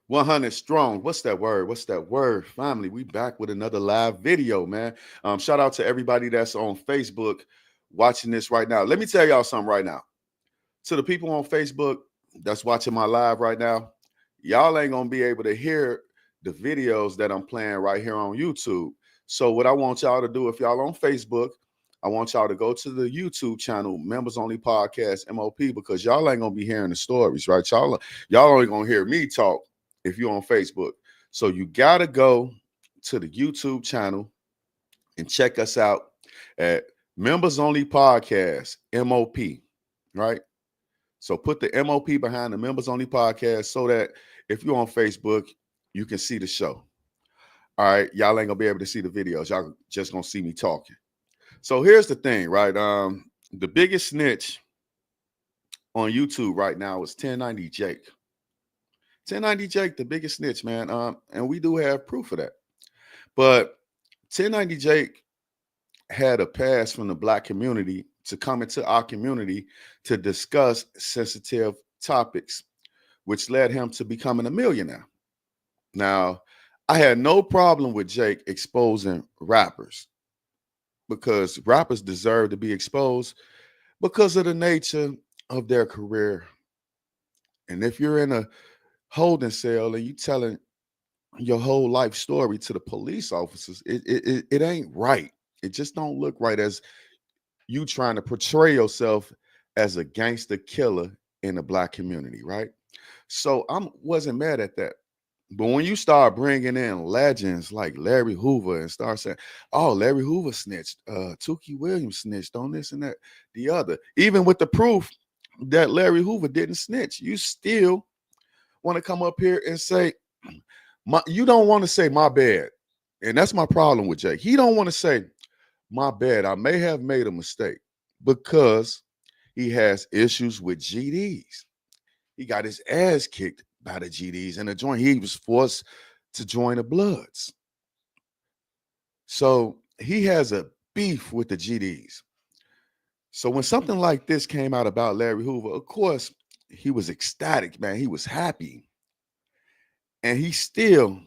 100 strong. What's that word? What's that word? Family, we back with another live video, man. Shout out to everybody that's on Facebook watching this right now. Let me tell y'all something right now. To the people on Facebook that's watching my live right now, y'all ain't gonna be able to hear the videos that I'm playing right here on YouTube. So what I want y'all to do, if y'all on Facebook, I want y'all to go to the YouTube channel, Members Only Podcast, M.O.P, because y'all ain't gonna be hearing the stories, right? Y'all only gonna hear me talk if you're on Facebook. So you gotta go to the YouTube channel and check us out at Members Only Podcast, M.O.P, right? So put the M.O.P behind the Members Only Podcast so that if you're on Facebook, you can see the show. All right, y'all ain't gonna be able to see the videos. Y'all just gonna see me talking. So here's the thing, right? The biggest snitch on YouTube right now is 1090 Jake. 1090 Jake, the biggest snitch, man. And we do have proof of that. But 1090 Jake had a pass from the black community to come into our community to discuss sensitive topics, which led him to becoming a millionaire. Now, I had no problem with Jake exposing rappers because rappers deserve to be exposed because of the nature of their career. And if you're in a holding cell and you telling your whole life story to the police officers, it ain't right. It just don't look right as you trying to portray yourself as a gangster killer in the black community, right? So I wasn't mad at that. But when you start bringing in legends like Larry Hoover and start saying, "Oh, Larry Hoover snitched, Tukey Williams snitched on this and that, the other," even with the proof that Larry Hoover didn't snitch, you still want to come up here and say, you don't want to say my bad, and that's my problem with Jake. He don't want to say my bad. I may have made a mistake because he has issues with GDs. He got his ass kicked by the GDs and the joint. He was forced to join the Bloods. So he has a beef with the GDs. So when something like this came out about Larry Hoover, of course, he was ecstatic, man. He was happy. And he still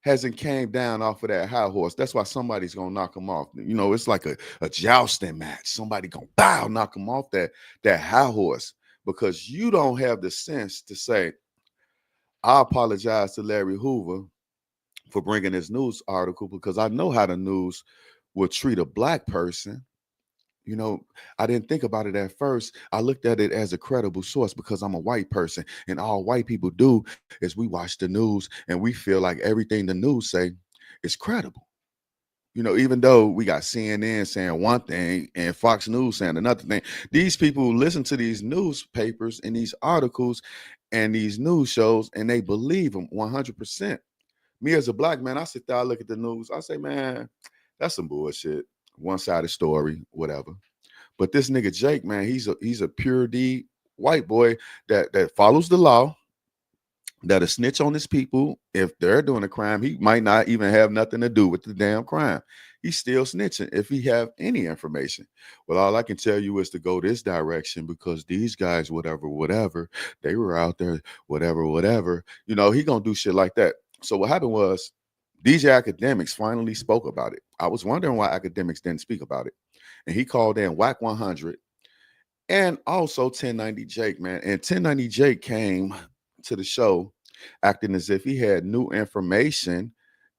hasn't came down off of that high horse. That's why somebody's gonna knock him off. You know, it's like a jousting match. Somebody gonna bow, knock him off that high horse because you don't have the sense to say, I apologize to Larry Hoover for bringing this news article because I know how the news will treat a black person. You know, I didn't think about it at first. I looked at it as a credible source because I'm a white person, and all white people do is we watch the news and we feel like everything the news say is credible. You know, even though we got CNN saying one thing and Fox News saying another thing, these people listen to these newspapers and these articles and these news shows and they believe them 100%. Me as a black man, I sit there, I look at the news, I say, man, that's some bullshit. One-sided story, whatever. But this nigga Jake, man, he's a pure D white boy that follows the law, that a snitch on his people. If they're doing a crime, he might not even have nothing to do with the damn crime. He's still snitching if he have any information. Well, all I can tell you is to go this direction because these guys, whatever, they were out there, whatever. You know, he gonna do shit like that. So what happened was DJ Academics finally spoke about it. I was wondering why Academics didn't speak about it. And he called in Whack 100 and also 1090 Jake, man. And 1090 Jake came to the show acting as if he had new information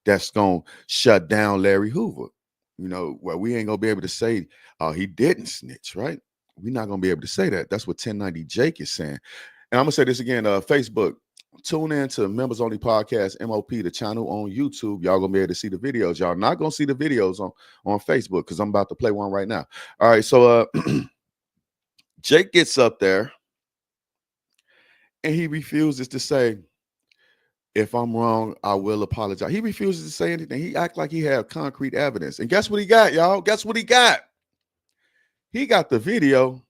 that's going to shut down Larry Hoover. You know, well, we ain't going to be able to say he didn't snitch, right? We're not going to be able to say that. That's what 1090 Jake is saying. And I'm going to say this again, Facebook. Tune in to Members Only Podcast, M.O.P, the channel on YouTube. Y'all going to be able to see the videos. Y'all not going to see the videos on Facebook because I'm about to play one right now. All right, so Jake gets up there and he refuses to say, if I'm wrong, I will apologize. He refuses to say anything. He act like he had concrete evidence. And guess what he got, y'all? Guess what he got? He got the video,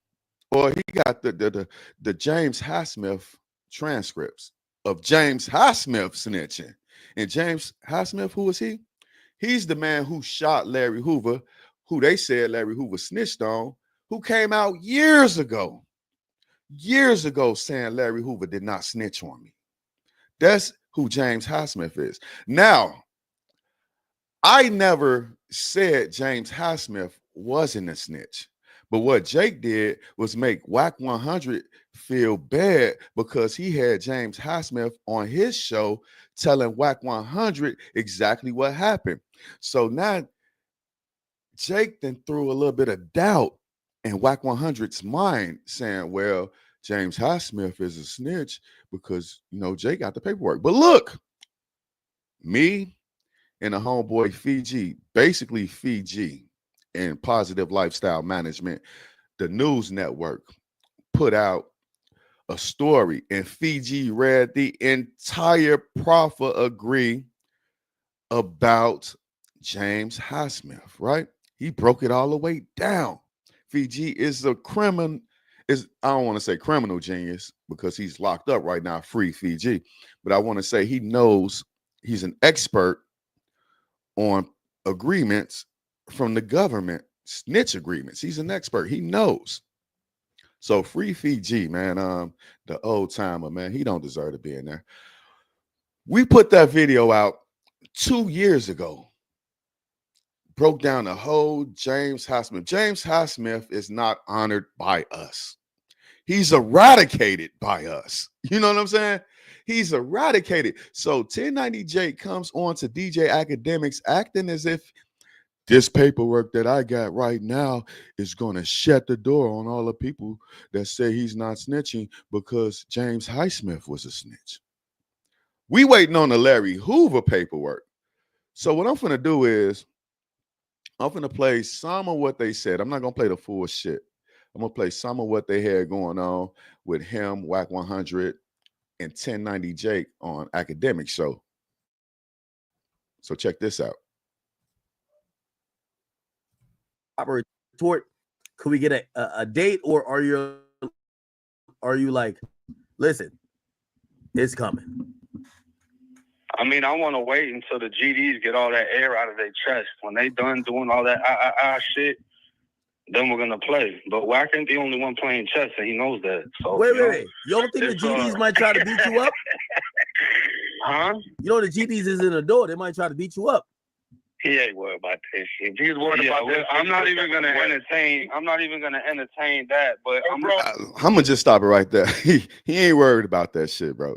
or he got the James Highsmith transcripts of James Highsmith snitching. And James Highsmith, who is he? He's the man who shot Larry Hoover, who they said Larry Hoover snitched on, who came out years ago saying Larry Hoover did not snitch on me. That's who James Highsmith is. Now, I never said James Highsmith wasn't a snitch. But what Jake did was make Whack 100 feel bad because he had James Highsmith on his show telling Whack 100 exactly what happened. So now Jake then threw a little bit of doubt in Whack 100's mind, saying, well, James Highsmith is a snitch because, Jake got the paperwork. But look, me and the homeboy Fiji, basically Fiji and Positive Lifestyle Management, the news network, put out a story, and Fiji read the entire proffer agree about James Highsmith, right? He broke it all the way down. Fiji is a criminal, I don't want to say criminal genius because he's locked up right now, free Fiji, but I want to say he knows, he's an expert on agreements from the government, snitch agreements. He's an expert. He knows. So free Fiji, man. The old timer, man. He don't deserve to be in there. We put that video out 2 years ago. Broke down the whole James Highsmith. James Highsmith is not honored by us. He's eradicated by us. You know what I'm saying? He's eradicated. So 1090 Jake comes on to DJ Academics acting as if this paperwork that I got right now is going to shut the door on all the people that say he's not snitching because James Highsmith was a snitch. We waiting on the Larry Hoover paperwork. So what I'm going to do is I'm going to play some of what they said. I'm not going to play the full shit. I'm going to play some of what they had going on with him, Whack 100, and 1090 Jake on Academic Show. So check this out. Retort, could we get a date, or are you like, listen, it's coming? I mean, I want to wait until the GDs get all that air out of their chest. When they done doing all that shit, then we're gonna play. But Wack ain't the only one playing chess, and he knows that. So wait. You don't think the GDs might try to beat you up? Huh? You know the GDs is in the door. They might try to beat you up. He ain't worried about that shit. He's worried about that. I'm not even gonna entertain that. But I'm gonna just stop it right there. He ain't worried about that shit, bro.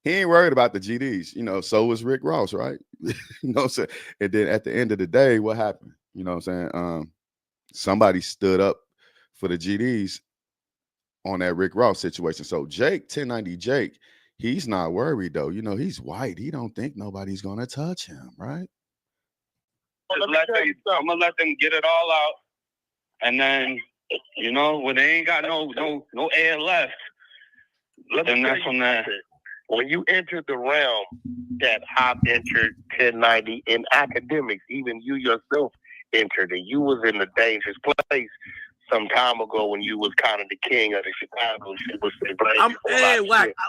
He ain't worried about the GDs. So was Rick Ross, right? You know what I'm saying? And then at the end of the day, what happened? You know what I'm saying? Somebody stood up for the GDs on that Rick Ross situation. So Jake, 1090 Jake, he's not worried though. He's white. He don't think nobody's gonna touch him, right? I'm gonna let them get it all out, and then when they ain't got no air left, then that's when that. When you entered the realm that Hop entered, 1090 in Academics, even you yourself entered, and you was in a dangerous place some time ago when you was kind of the king of the Chicago shit.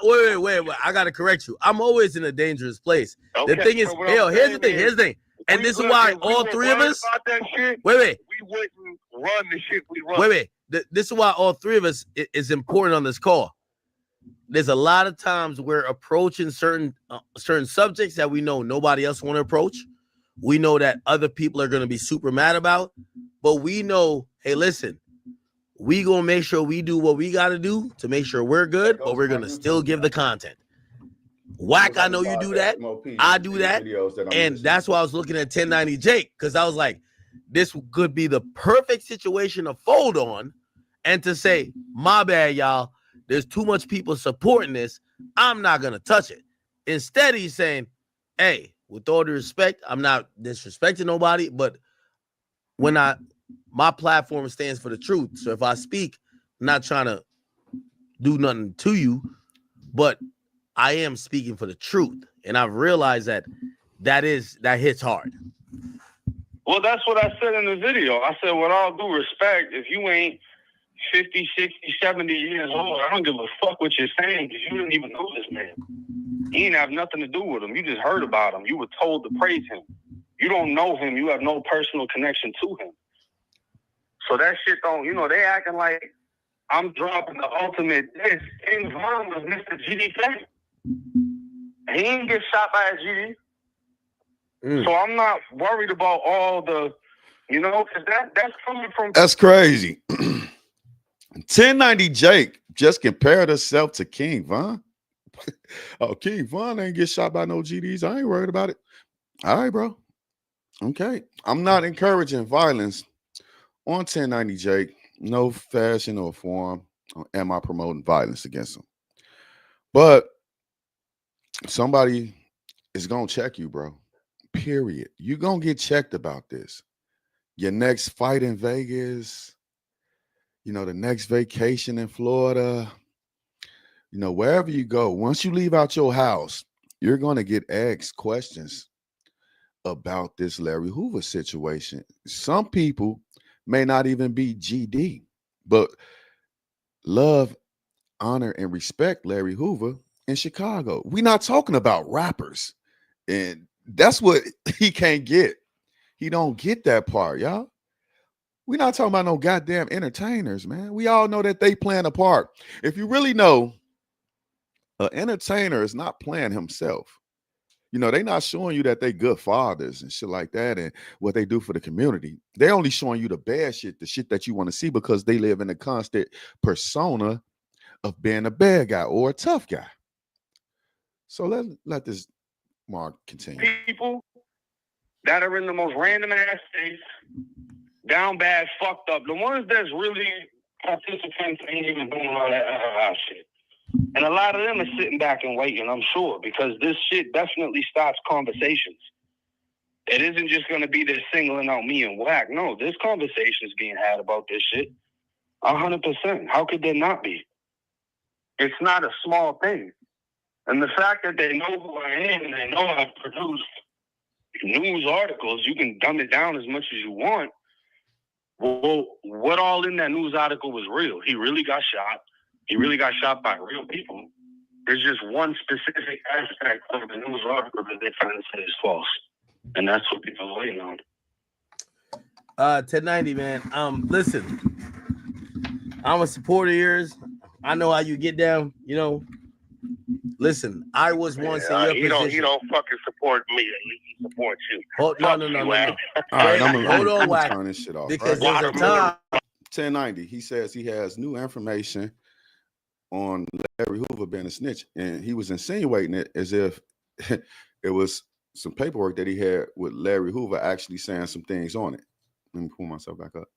Wait. I gotta correct you. I'm always in a dangerous place. Okay, the thing is, here's the thing. And this is why all three of us. Wait. We wouldn't run the shit we run. Wait. This is why all three of us is important on this call. There's a lot of times we're approaching certain subjects that we know nobody else want to approach. We know that other people are going to be super mad about, but we know, hey, listen, we going to make sure we do what we got to do to make sure we're good, but we're going to still give the content. Whack, I know you do that. I do that. And that's why I was looking at 1090 Jake, because I was like, this could be the perfect situation to fold on and to say, my bad, y'all. There's too much people supporting this. I'm not going to touch it. Instead, he's saying, hey, with all due respect, I'm not disrespecting nobody, but my platform stands for the truth. So if I speak, I'm not trying to do nothing to you, but I am speaking for the truth. And I've realized that hits hard. Well, that's what I said in the video. I said, with all due respect, if you ain't 50, 60, 70 years old, I don't give a fuck what you're saying because you didn't even know this man. He didn't have nothing to do with him. You just heard about him. You were told to praise him. You don't know him. You have no personal connection to him. So that shit don't, they acting like I'm dropping the ultimate diss. King Von was Mr. GD fan. He didn't get shot by a GD. Mm. So I'm not worried about all the, because that's coming from. That's crazy. 1090 Jake just compared herself to King Von. Oh, King Von ain't get shot by no GDs. I ain't worried about it. All right, bro. Okay. I'm not encouraging violence on 1090 Jake. No fashion or form am I promoting violence against him. But somebody is going to check you, bro. Period. You're going to get checked about this. Your next fight in Vegas, the next vacation in Florida, wherever you go, once you leave out your house, you're going to get asked questions about this Larry Hoover situation. Some people may not even be GD, but love, honor, and respect Larry Hoover in Chicago. We're not talking about rappers. And that's what he can't get. He don't get that part, y'all. We're not talking about no goddamn entertainers, man. We all know that they playing a part. If you really know, an entertainer is not playing himself. They're not showing you that they good fathers and shit like that and what they do for the community. They're only showing you the bad shit, the shit that you want to see because they live in a constant persona of being a bad guy or a tough guy. So let this Mark continue. People that are in the most random ass states, down bad, fucked up. The ones that's really participants ain't even doing all that shit. And a lot of them are sitting back and waiting, I'm sure, because this shit definitely starts conversations. It isn't just going to be this singling out me and whack. No, this conversation is being had about this shit. 100%. How could there not be? It's not a small thing. And the fact that they know who I am and they know I've produced news articles, you can dumb it down as much as you want. Well, what all in that news article was real? He really got shot. He really got shot by real people. There's just one specific aspect of the news article that they're trying to say is false. And that's what people are waiting on. 1090, man. Listen, I'm a supporter of yours. I know how you get down, Listen, I was once in your position. He don't fucking support me. He supports you. No. All right, hold on, I'm Wack. turn this shit off. Because right? there's a time. 1090, he says he has new information on Larry Hoover being a snitch, and he was insinuating it as if it was some paperwork that he had with Larry Hoover actually saying some things on it. Let me pull myself back up.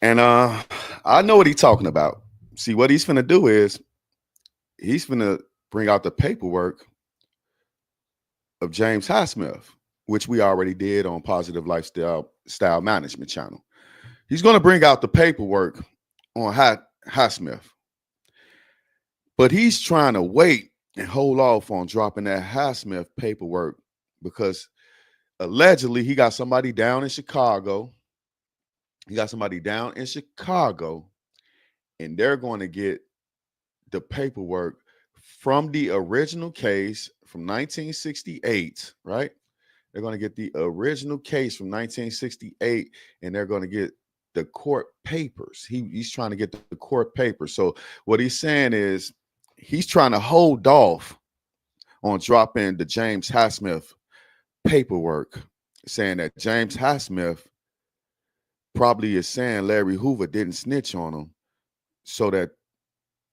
And I know what he's talking about. See, what he's finna do is he's finna bring out the paperwork of James Highsmith, which we already did on Positive Lifestyle Management channel. He's going to bring out the paperwork on Highsmith, but he's trying to wait and hold off on dropping that Highsmith paperwork because allegedly he got somebody down in Chicago. And they're going to get the paperwork from the original case from 1968, right? They're going to get the original case from 1968, and they're going to get the court papers. He's trying to get the court papers. So what he's saying is he's trying to hold off on dropping the James Highsmith paperwork, saying that James Highsmith probably is saying Larry Hoover didn't snitch on him so that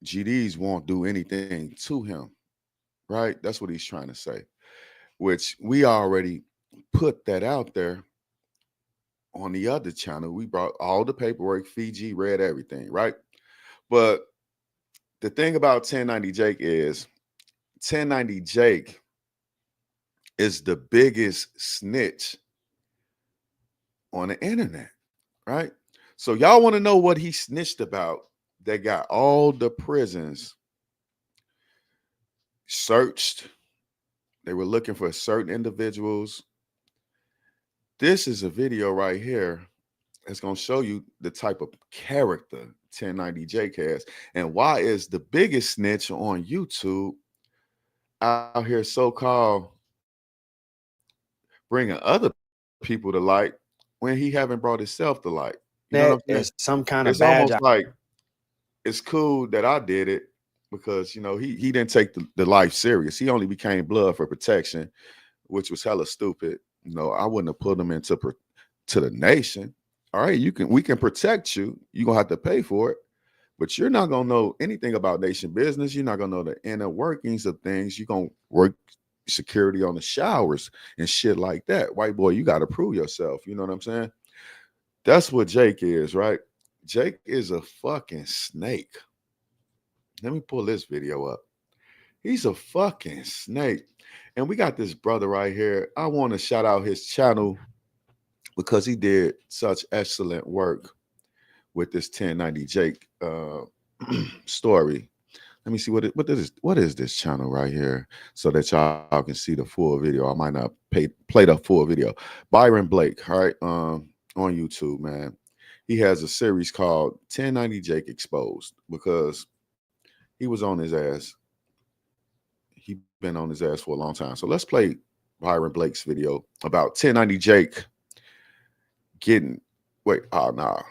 GDs won't do anything to him, right? That's what he's trying to say, which we already put that out there on the other channel. We brought all the paperwork, Fiji read everything, right? But the thing about 1090 Jake is 1090 Jake is the biggest snitch on the internet, right? So y'all want to know what he snitched about that got all the prisons searched. They were looking for certain individuals. This is a video right here that's going to show you the type of character 1090 Jake has and why is the biggest snitch on YouTube out here so-called bringing other people to light when he haven't brought himself to light. You know what I'm saying? There's some kind of It's badge. almost like it's cool that I did it, because he didn't take the life serious. He only became blood for protection, which was hella stupid. I wouldn't have put him to the nation. All right, we can protect you. You're gonna have to pay for it, but you're not gonna know anything about nation business. You're not gonna know the inner workings of things. You're gonna work security on the showers and shit like that. White boy, you gotta prove yourself. You know what I'm saying? That's what Jake is, right? Jake is a fucking snake. Let me pull this video up. He's a fucking snake. And we got this brother right here. I want to shout out his channel because he did such excellent work with this 1090 Jake story. Let me see what is this channel right here so that y'all can see the full video. I might not play the full video. Byron Blake, all right, on YouTube, man. He has a series called 1090 Jake Exposed because he was on his ass. He been on his ass for a long time. So let's play Byron Blake's video about 1090 Jake getting. Wait, oh nah,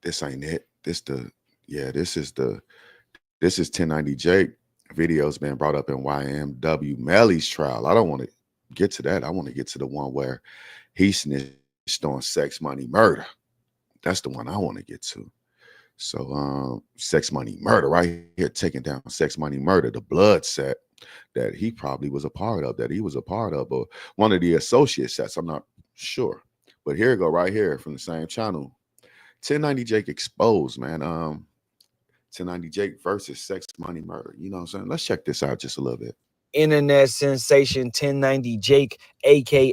this ain't it. This is 1090 Jake. Video's been brought up in YMW Melly's trial. I don't want to get to that. I want to get to the one where he snitched on Sex Money Murder. That's the one I want to get to. So Sex Money Murder right here, taking down Sex Money Murder, the blood set that he probably was a part of, or one of the associate sets. I'm not sure. But here we go right here from the same channel. 1090 Jake Exposed, man. 1090 Jake versus Sex Money Murder. You know what I'm saying? Let's check this out just a little bit. Internet sensation 1090 Jake, aka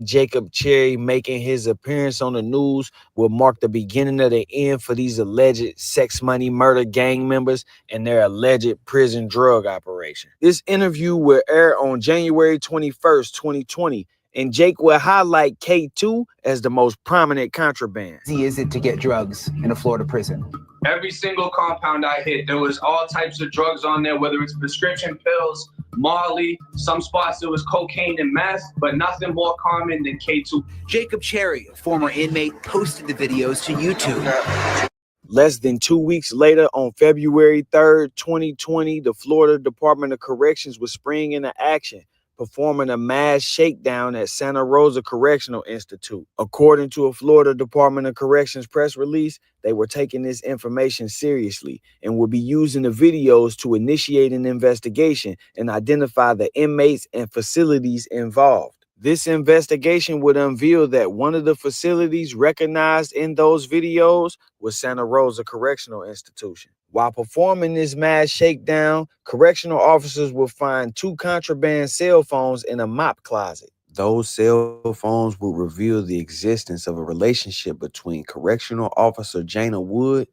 Jacob Cherry, making his appearance on the news, will mark the beginning of the end for these alleged Sex Money Murder gang members and their alleged prison drug operation. This interview will air on January 21st, 2020, and Jake will highlight K2 as the most prominent contraband. Easy is it to get drugs in a Florida prison? Every single compound I hit, there was all types of drugs on there, whether it's prescription pills, Molly, some spots there was cocaine and meth, but nothing more common than K2. Jacob Cherry, a former inmate, posted the videos to YouTube. Less than 2 weeks later, on February 3rd, 2020, the Florida Department of Corrections was springing into action, performing a mass shakedown at Santa Rosa Correctional Institute. According to a Florida Department of Corrections press release, they were taking this information seriously and would be using the videos to initiate an investigation and identify the inmates and facilities involved. This investigation would unveil that one of the facilities recognized in those videos was Santa Rosa Correctional Institution. While performing this mass shakedown, correctional officers will find 2 contraband cell phones in a mop closet. Those cell phones will reveal the existence of a relationship between Correctional Officer Jana Wood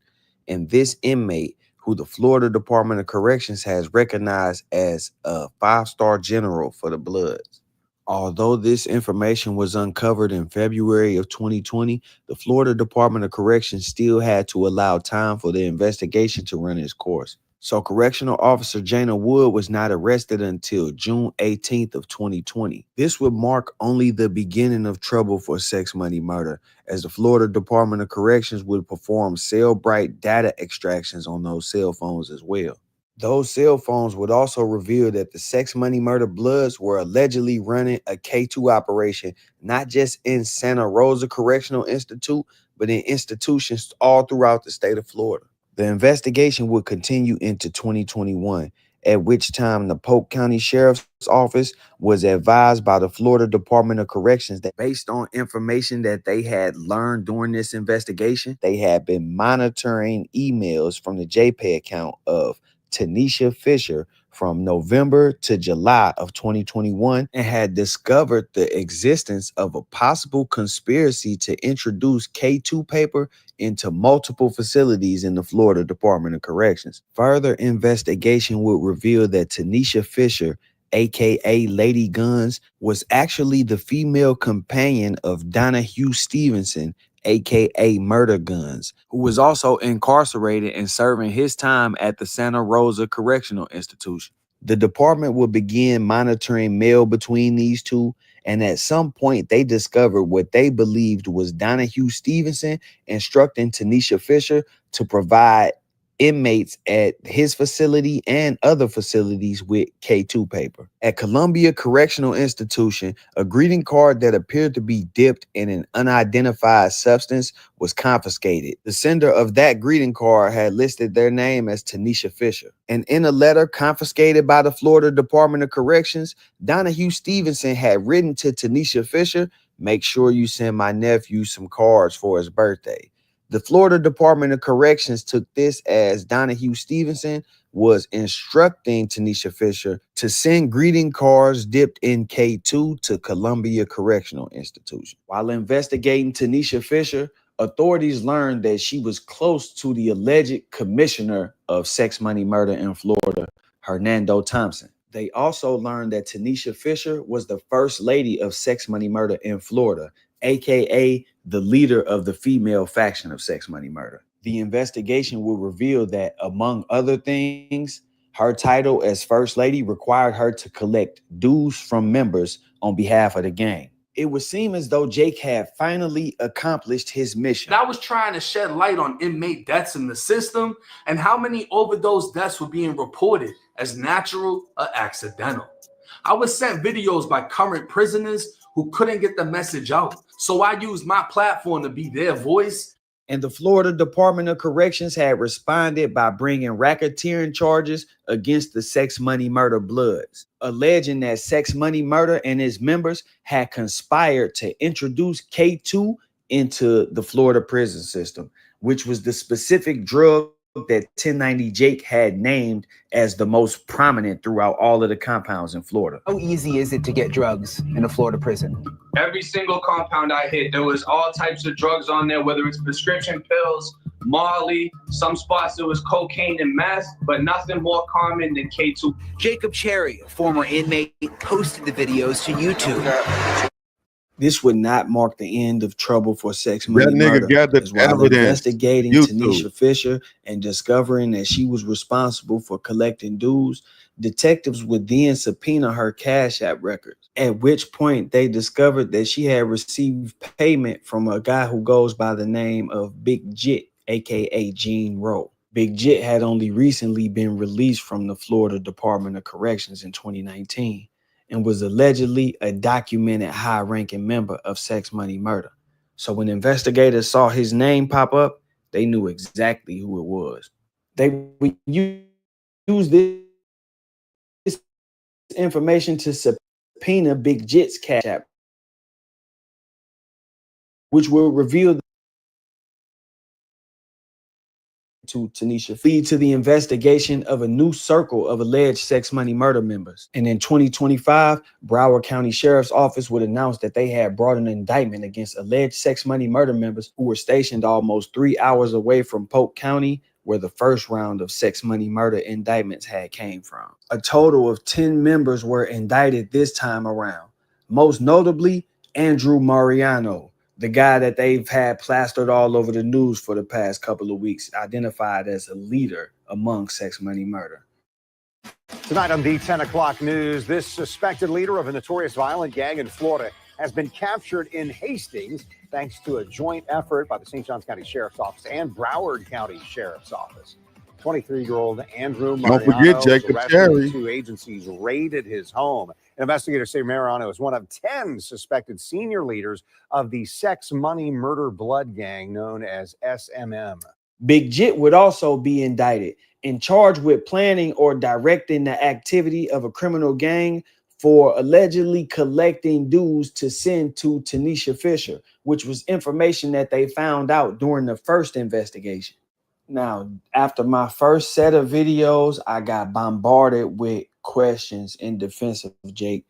and this inmate, who the Florida Department of Corrections has recognized as a 5-star general for the Bloods. Although this information was uncovered in February of 2020, the Florida Department of Corrections still had to allow time for the investigation to run its course. So Correctional Officer Jana Wood was not arrested until June 18th of 2020. This would mark only the beginning of trouble for Sex Money Murder, as the Florida Department of Corrections would perform Cellbrite data extractions on those cell phones as well. Those cell phones would also reveal that the Sex Money Murder Bloods were allegedly running a K2 operation, not just in Santa Rosa Correctional Institute, but in institutions all throughout the state of Florida. The investigation would continue into 2021, at which time the Polk County Sheriff's Office was advised by the Florida Department of Corrections that based on information that they had learned during this investigation, they had been monitoring emails from the JPay account of Tanisha Fisher from November to July of 2021 and had discovered the existence of a possible conspiracy to introduce K2 paper into multiple facilities in the Florida Department of Corrections. Further investigation would reveal that Tanisha Fisher, aka Lady Guns, was actually the female companion of Donahue Stevenson, aka Murder Guns, who was also incarcerated and serving his time at the Santa Rosa Correctional Institution. The department would begin monitoring mail between these two, and at some point they discovered what they believed was Donahue Stevenson instructing Tanisha Fisher to provide inmates at his facility and other facilities with K2 paper. At Columbia Correctional Institution, a greeting card that appeared to be dipped in an unidentified substance was confiscated. The sender of that greeting card had listed their name as Tanisha Fisher. And in a letter confiscated by the Florida Department of Corrections, Donahue Stevenson had written to Tanisha Fisher, "Make sure you send my nephew some cards for his birthday." The Florida Department of Corrections took this as Donahue Stevenson was instructing Tanisha Fisher to send greeting cards dipped in K2 to Columbia Correctional Institution. While investigating Tanisha Fisher, authorities learned that she was close to the alleged commissioner of sex, money, murder in Florida, Hernando Thompson. They also learned that Tanisha Fisher was the first lady of sex, money, murder in Florida, aka the leader of the female faction of sex, money, murder. The investigation will reveal that, among other things, her title as first lady required her to collect dues from members on behalf of the gang. It would seem as though Jake had finally accomplished his mission. I was trying to shed light on inmate deaths in the system and how many overdose deaths were being reported as natural or accidental. I was sent videos by current prisoners who couldn't get the message out. So I used my platform to be their voice. And the Florida Department of Corrections had responded by bringing racketeering charges against the Sex Money Murder Bloods, alleging that Sex Money Murder and its members had conspired to introduce K2 into the Florida prison system, which was the specific drug that 1090 Jake had named as the most prominent throughout all of the compounds in Florida. How easy is it to get drugs in a Florida prison? Every single compound I hit, there was all types of drugs on there, whether it's prescription pills, Molly, some spots there was cocaine and meth, but nothing more common than K2. Jacob Cherry, a former inmate, posted the videos to YouTube. This would not mark the end of trouble for sex, money, That nigga murder. gathered As while evidence. investigating YouTube. Tanisha Fisher and discovering that she was responsible for collecting dues, detectives would then subpoena her Cash App records, at which point they discovered that she had received payment from a guy who goes by the name of Big Jit, aka Gene Rowe. Big Jit had only recently been released from the Florida Department of Corrections in 2019 and was allegedly a documented high-ranking member of Sex, Money, Murder. So when investigators saw his name pop up, they knew exactly who it was. They would use this information to subpoena Big Jit's Cash App, which will reveal to Tanisha, lead to the investigation of a new circle of alleged Sex, Money, Murder members. And in 2025, Broward County Sheriff's Office would announce that they had brought an indictment against alleged Sex, Money, Murder members who were stationed almost 3 hours away from Polk County, where the first round of Sex, Money, Murder indictments had came from. A total of 10 members were indicted this time around, most notably Andrew Mariano, the guy that they've had plastered all over the news for the past couple of weeks, identified as a leader among Sex, Money, Murder. Tonight on the 10 o'clock news, this suspected leader of a notorious violent gang in Florida has been captured in Hastings thanks to a joint effort by the St. Johns County Sheriff's Office and Broward County Sheriff's Office. 23-year-old Andrew Mariano Don't forget Jacob Cherry. Two agencies raided his home. Investigators say Mariano is one of 10 suspected senior leaders of the Sex, Money, Murder blood gang known as SMM. Big Jit would also be indicted and charged with planning or directing the activity of a criminal gang for allegedly collecting dues to send to Tanisha Fisher, which was information that they found out during the first investigation. Now, after my first set of videos, I got bombarded with questions in defense of Jake,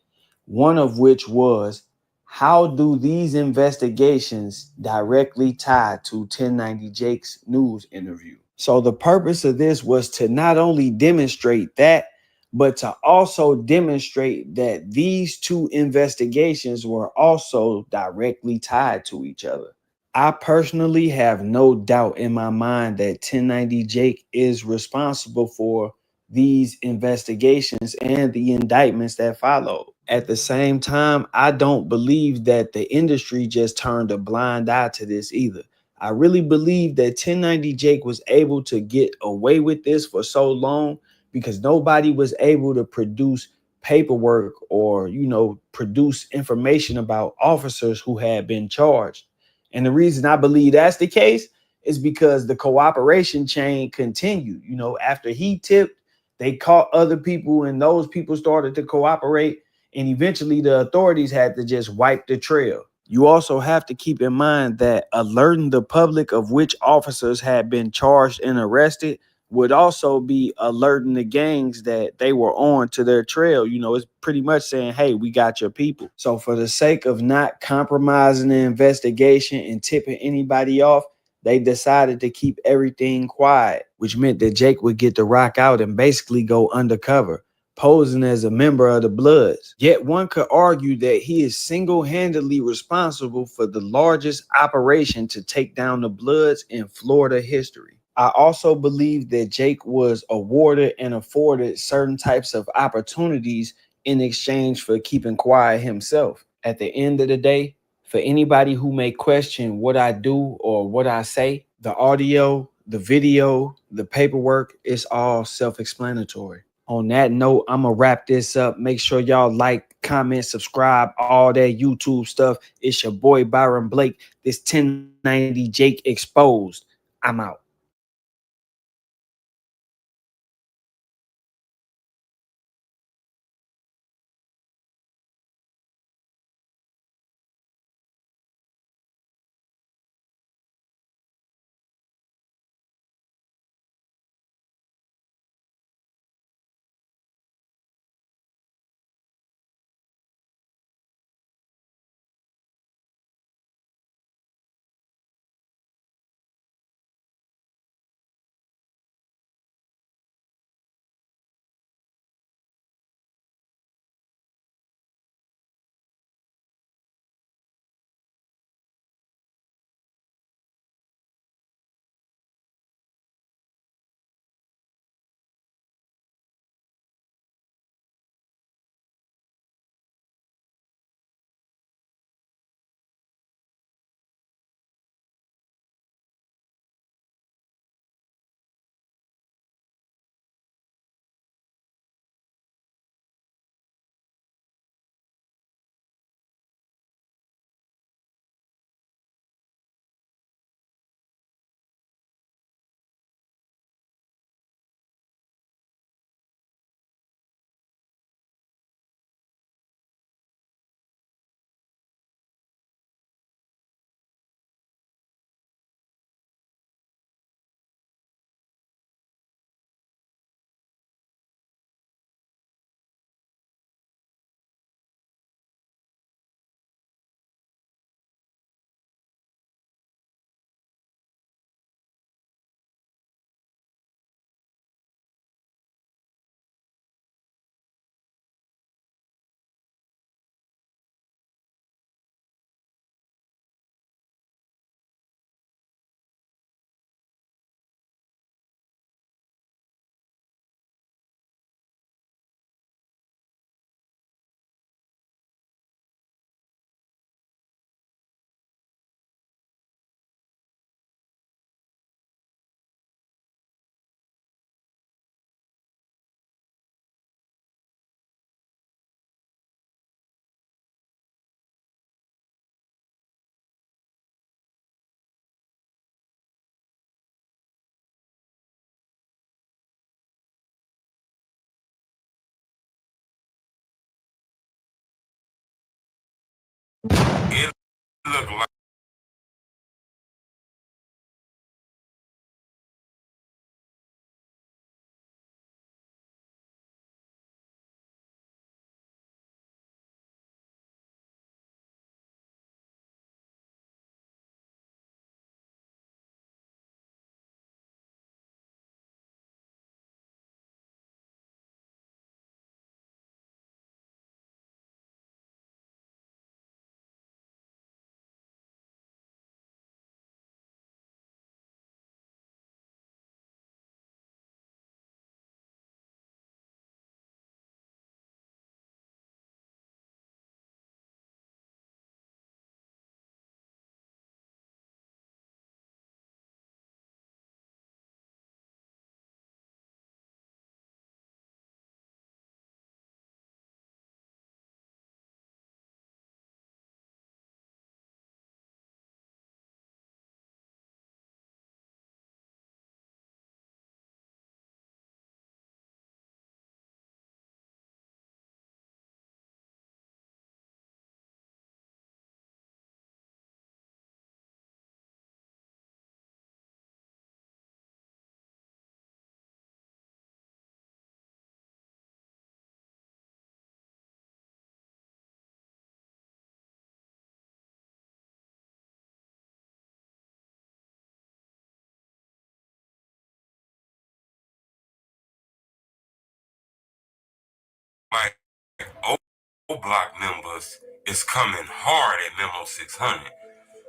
one of which was, how do these investigations directly tie to 1090 Jake's news interview? So the purpose of this was to not only demonstrate that, but to also demonstrate that these two investigations were also directly tied to each other. I personally have no doubt in my mind that 1090 Jake is responsible for these investigations and the indictments that followed. At the same time, I don't believe that the industry just turned a blind eye to this either, I really believe that 1090 Jake was able to get away with this for so long because nobody was able to produce paperwork or, produce information about officers who had been charged. And the reason I believe that's the case is because the cooperation chain continued. After he tipped, they caught other people and those people started to cooperate. And eventually the authorities had to just wipe the trail. You also have to keep in mind that alerting the public of which officers had been charged and arrested would also be alerting the gangs that they were on to their trail. It's pretty much saying, hey, we got your people. So for the sake of not compromising the investigation and tipping anybody off, they decided to keep everything quiet, which meant that Jake would get to rock out and basically go undercover, posing as a member of the Bloods. Yet one could argue that he is single-handedly responsible for the largest operation to take down the Bloods in Florida history. I also believe that Jake was awarded and afforded certain types of opportunities in exchange for keeping quiet himself. At the end of the day, for anybody who may question what I do or what I say, the audio, the video, the paperwork, it's all self-explanatory. On that note, I'm going to wrap this up. Make sure y'all like, comment, subscribe, all that YouTube stuff. It's your boy Byron Blake. This 1090 Jake Exposed. I'm out. It looked like like O Block members is coming hard at Memo 600.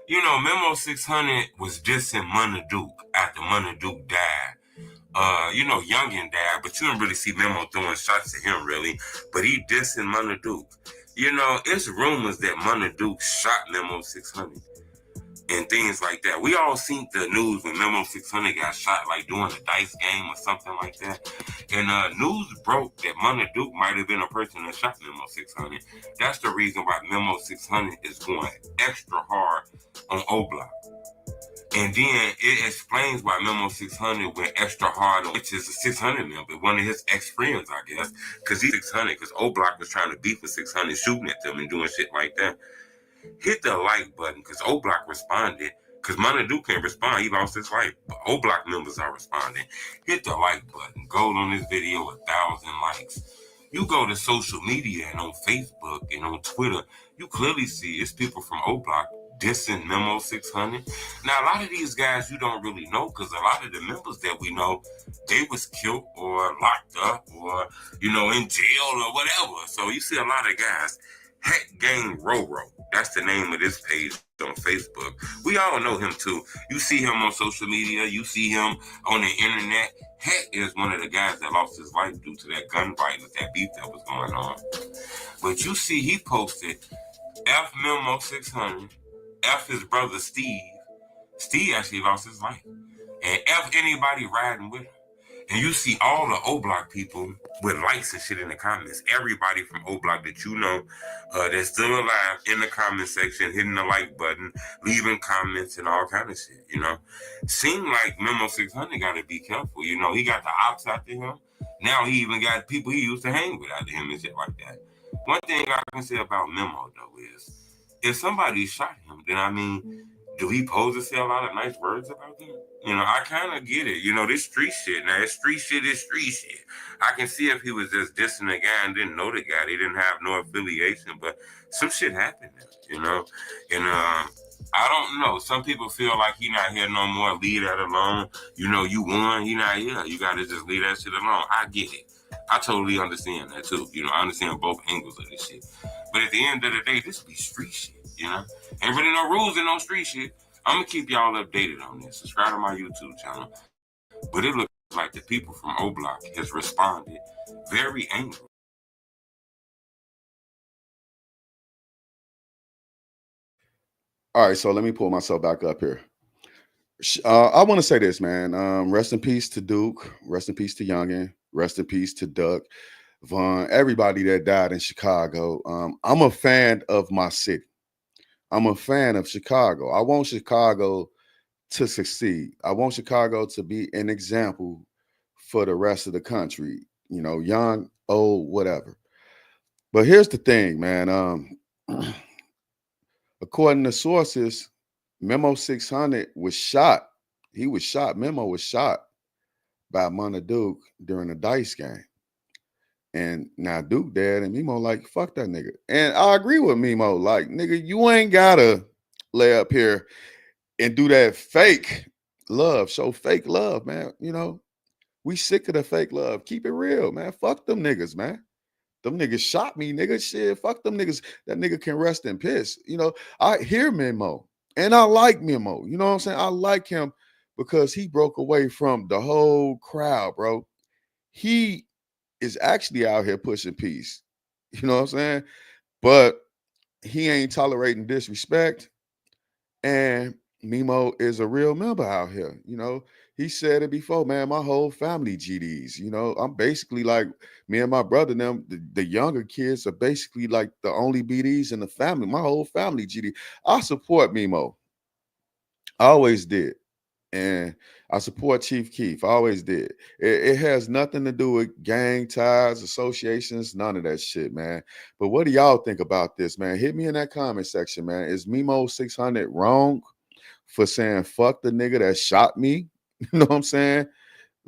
You know, Memo 600 was dissing Money Duke after Money Duke died. You know, Youngin died, but you didn't really see Memo throwing shots at him, really. But he dissing Money Duke. You know, it's rumors that Money Duke shot Memo 600 and things like that. We all seen the news when Memo 600 got shot, like doing a dice game or something like that. And news broke that Money Duke might have been a person that shot Memo 600. That's the reason why Memo 600 is going extra hard on O-Block. And then it explains why Memo 600 went extra hard on, which is a 600 member, one of his ex-friends, I guess, because he's 600, because O-Block was trying to beef with 600, shooting at them and doing shit like that. Hit the like button, because O-Block responded, because Money Duke can't respond, he lost his life, but O-Block members are responding. Hit the like button, go on this video 1,000 likes. You go to social media and on Facebook and on Twitter, you clearly see it's people from O-Block dissing Memo 600. Now, a lot of these guys you don't really know, because a lot of the members that we know, they was killed or locked up or, you know, in jail or whatever. So you see a lot of guys. Heck Gang Roro, that's the name of this page on Facebook. We all know him too. You see him on social media, you see him on the internet. Heck is one of the guys that lost his life due to that gun violence, that beef that was going on. But you see he posted F Memo 600, F his brother Steve. Steve actually lost his life. And F anybody riding with him. And you see all the O-Block people with likes and shit in the comments. Everybody from O-Block that you know that's still alive in the comment section, hitting the like button, leaving comments and all kind of shit, you know. Seemed like Memo 600 got to be careful, you know. He got the ops after him. Now he even got people he used to hang with after him and shit like that. One thing I can say about Memo, though, is if somebody shot him, then I mean, do he pose to say a lot of nice words about them? You know, I kind of get it. You know, this street shit. Now, this street shit is street shit. I can see if he was just dissing the guy and didn't know the guy. They didn't have no affiliation, but some shit happened, you know? And I don't know. Some people feel like he not here no more. Leave that alone. You know, you won. He not here. You got to just leave that shit alone. I get it. I totally understand that, too. You know, I understand both angles of this shit. But at the end of the day, this be street shit, you know? Ain't really no rules in no street shit. I'm going to keep y'all updated on this. Subscribe to my YouTube channel. But it looks like the people from O-Block has responded very angry. All right, so let me pull myself back up here. I want to say this, man. Rest in peace to Duke. Rest in peace to Youngin. Rest in peace to Duck, Vaughn, everybody that died in Chicago. I'm a fan of my city. I'm a fan of Chicago. I want Chicago to succeed. I want Chicago to be an example for the rest of the country, you know, young, old, whatever. But here's the thing, man. According to sources, Memo 600 was shot. He was shot. Memo was shot by Money Duke during a dice game. And now Duke dead, and Memo like, fuck that nigga. And I agree with Memo. Like, nigga, you ain't gotta lay up here and do that fake love. Show fake love, man. You know, we sick of the fake love. Keep it real, man. Fuck them niggas, man. Them niggas shot me, nigga. Shit, fuck them niggas. That nigga can rest in peace. You know, I hear Memo, and I like Memo. You know what I'm saying? I like him because he broke away from the whole crowd, bro. He is actually out here pushing peace. You know what I'm saying? But he ain't tolerating disrespect. And Memo is a real member out here. You know, he said it before, man. My whole family GDs. You know, I'm basically like me and my brother. Them, the younger kids are basically like the only BDs in the family. My whole family GD. I support Memo. I always did. And I support Chief Keef. I always did. It has nothing to do with gang ties, associations, none of that shit, man. But what do y'all think about this, man? Hit me in that comment section, man. Is Memo 600 wrong for saying fuck the nigga that shot me? You know what I'm saying?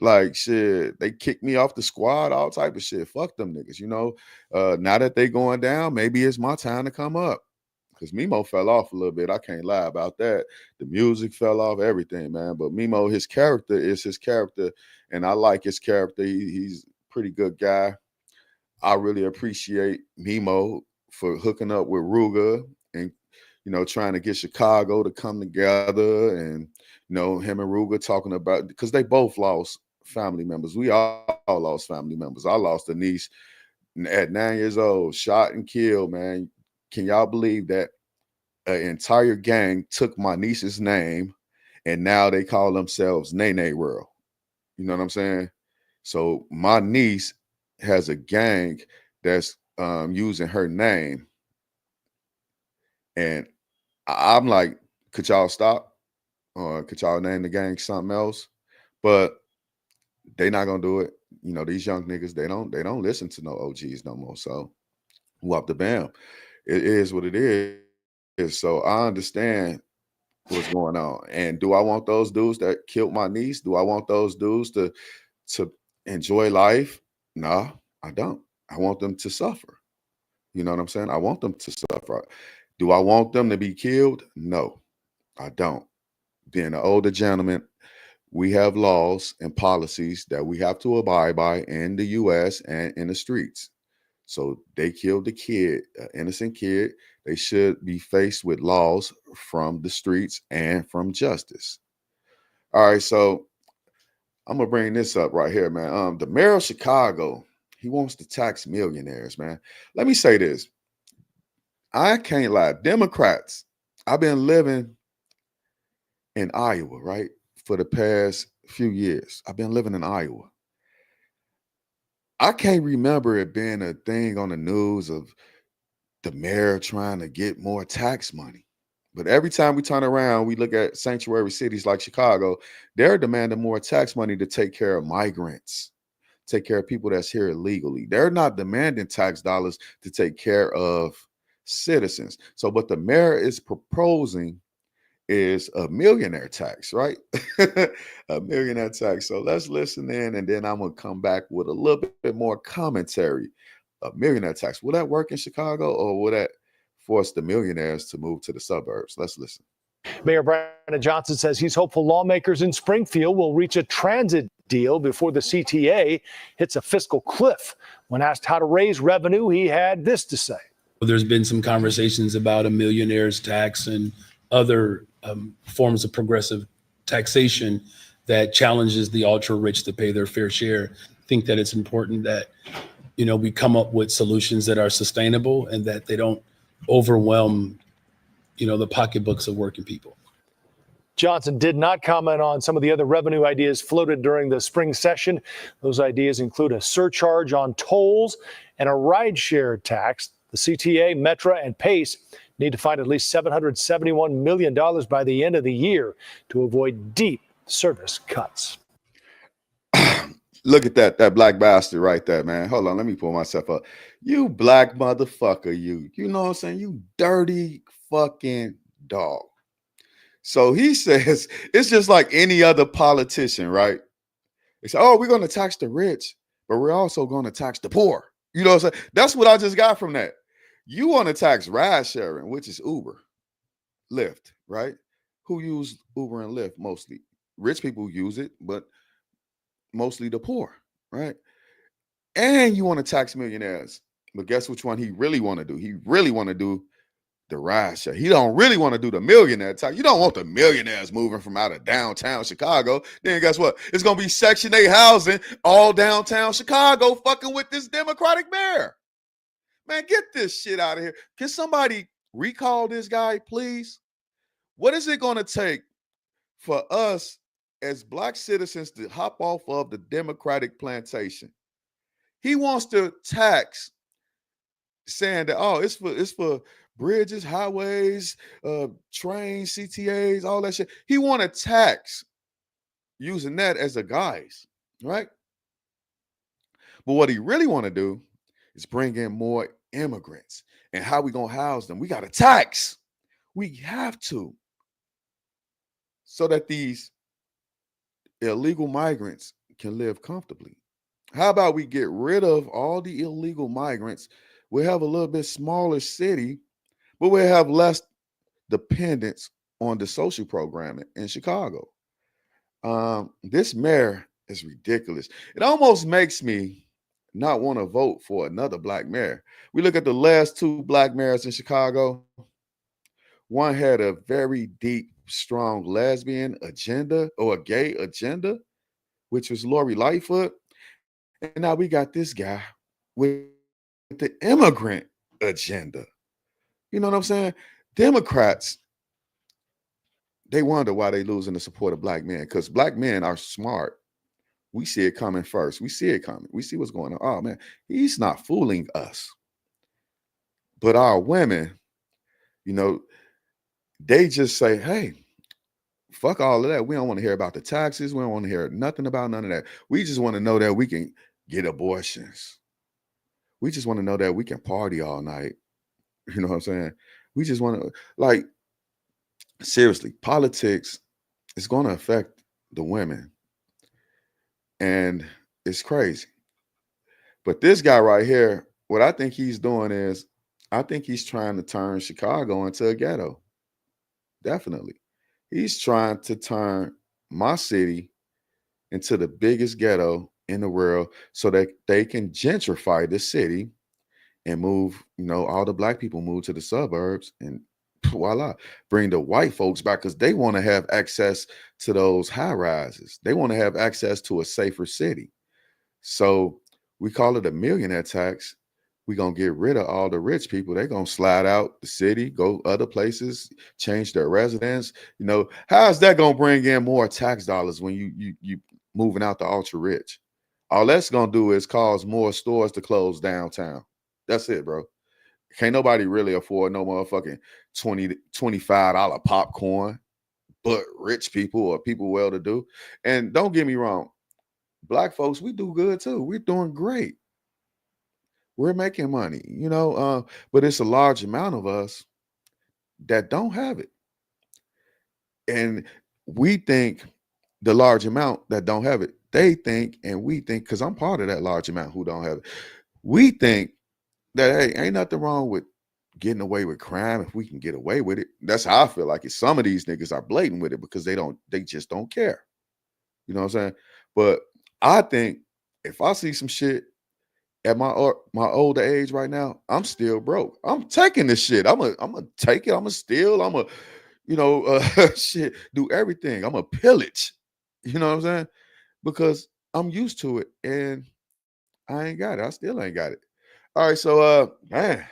Like, shit, they kicked me off the squad, all type of shit. Fuck them niggas, you know? Now that they going down, maybe it's my time to come up. Because Memo fell off a little bit. I can't lie about that. The music fell off, everything, man. But Memo, his character is his character, and I like his character. He's a pretty good guy. I really appreciate Mimo for hooking up with Ruger and, trying to get Chicago to come together, and, him and Ruger talking about, because they both lost family members. We all lost family members. I lost a niece at 9 years old, shot and killed, man. Can y'all believe that an entire gang took my niece's name and now they call themselves Nene World? You know what I'm saying? So my niece has a gang that's using her name. And I'm like, could y'all stop? Or could y'all name the gang something else? But they not gonna do it. These young niggas, they don't listen to no OGs no more. So whoop the bam. It is what it is. So I understand what's going on. And do I want those dudes that killed my niece? Do I want those dudes to enjoy life? No, I don't. I want them to suffer. You know what I'm saying? I want them to suffer. Do I want them to be killed? No, I don't. Being an older gentleman, we have laws and policies that we have to abide by in the U.S. and in the streets. So they killed the kid, an innocent kid. They should be faced with laws from the streets and from justice. All right, so I'm gonna bring this up right here, man. The mayor of Chicago, he wants to tax millionaires, man. Let me say this. I can't lie. Democrats, I've been living in Iowa, right? For the past few years. I've been living in Iowa. I can't remember it being a thing on the news of the mayor trying to get more tax money. But every time we turn around, we look at sanctuary cities like Chicago, they're demanding more tax money to take care of migrants, take care of people that's here illegally. They're not demanding tax dollars to take care of citizens. So what the mayor is proposing is a millionaire tax, right? A millionaire tax. So let's listen in, and then I'm going to come back with a little bit more commentary. A millionaire tax. Will that work in Chicago, or will that force the millionaires to move to the suburbs? Let's listen. Mayor Brandon Johnson says he's hopeful lawmakers in Springfield will reach a transit deal before the CTA hits a fiscal cliff. When asked how to raise revenue, he had this to say. There's been some conversations about a millionaire's tax and other forms of progressive taxation that challenges the ultra rich to pay their fair share. I think that it's important that, we come up with solutions that are sustainable and that they don't overwhelm, the pocketbooks of working people. Johnson did not comment on some of the other revenue ideas floated during the spring session. Those ideas include a surcharge on tolls and a rideshare tax. The CTA, Metra, and PACE need to find at least $771 million by the end of the year to avoid deep service cuts. Look at that black bastard right there, man. Hold on, let me pull myself up. You black motherfucker, you know what I'm saying? You dirty fucking dog. So he says it's just like any other politician, right? They say, oh, we're going to tax the rich, but we're also going to tax the poor. You know what I'm saying? That's what I just got from that. You want to tax ride sharing, which is Uber, Lyft, right? Who use Uber and Lyft mostly? Rich people use it, but mostly the poor, right? And you want to tax millionaires. But guess which one he really want to do? He really want to do the ride share. He don't really want to do the millionaire tax. You don't want the millionaires moving from out of downtown Chicago. Then guess what? It's going to be Section 8 housing all downtown Chicago fucking with this Democratic mayor. Man, get this shit out of here. Can somebody recall this guy, please? What is it going to take for us as black citizens to hop off of the Democratic plantation? He wants to tax, saying that, oh, it's for bridges, highways, trains, CTAs, all that shit. He want to tax using that as a guise, right? But what he really want to do is bring in more immigrants. And how we gonna house them? We got to tax. We have to, so that these illegal migrants can live comfortably. How about we get rid of all the illegal migrants? We'll have a little bit smaller city, but we'll have less dependence on the social programming in Chicago. This mayor is ridiculous. It almost makes me not want to vote for another black mayor. We look at the last 2 black mayors in Chicago. One had a very deep, strong lesbian agenda or a gay agenda, which was Lori Lightfoot. And now we got this guy with the immigrant agenda. You know what I'm saying? Democrats, they wonder why they losing the support of black men, because black men are smart. We see it coming first. We see it coming. We see what's going on. Oh, man, he's not fooling us. But our women, you know, they just say, hey, fuck all of that. We don't want to hear about the taxes. We don't want to hear nothing about none of that. We just want to know that we can get abortions. We just want to know that we can party all night. You know what I'm saying? We just want to, like, seriously, politics is going to affect the women. And it's crazy. But this guy right here, what I think he's doing is, I think he's trying to turn Chicago into a ghetto. Definitely. He's trying to turn my city into the biggest ghetto in the world so that they can gentrify the city and move, you know, all the black people move to the suburbs and voila, bring the white folks back because they want to have access to those high rises. They want to have access to a safer city. So we call it a millionaire tax. We're going to get rid of all the rich people. They're going to slide out the city, go other places, change their residence. You know, how is that going to bring in more tax dollars when you moving out the ultra rich? All that's going to do is cause more stores to close downtown. That's it, bro. Can't nobody really afford no motherfucking $20, $25 popcorn, but rich people or people well-to-do. And don't get me wrong, black folks, we do good too. We're doing great. We're making money, you know, but it's a large amount of us that don't have it. And we think the large amount that don't have it, they think, and we think, because I'm part of that large amount who don't have it. We think that, hey, ain't nothing wrong with getting away with crime if we can get away with it. That's how I feel like it. Some of these niggas are blatant with it because they just don't care. You know what I'm saying? But I think if I see some shit at my older age right now, I'm still broke. I'm taking this shit. I'm gonna take it. I'm gonna steal. I'm gonna, you know, shit, do everything. I'm gonna pillage. You know what I'm saying? Because I'm used to it and I ain't got it. I still ain't got it. All right, so man,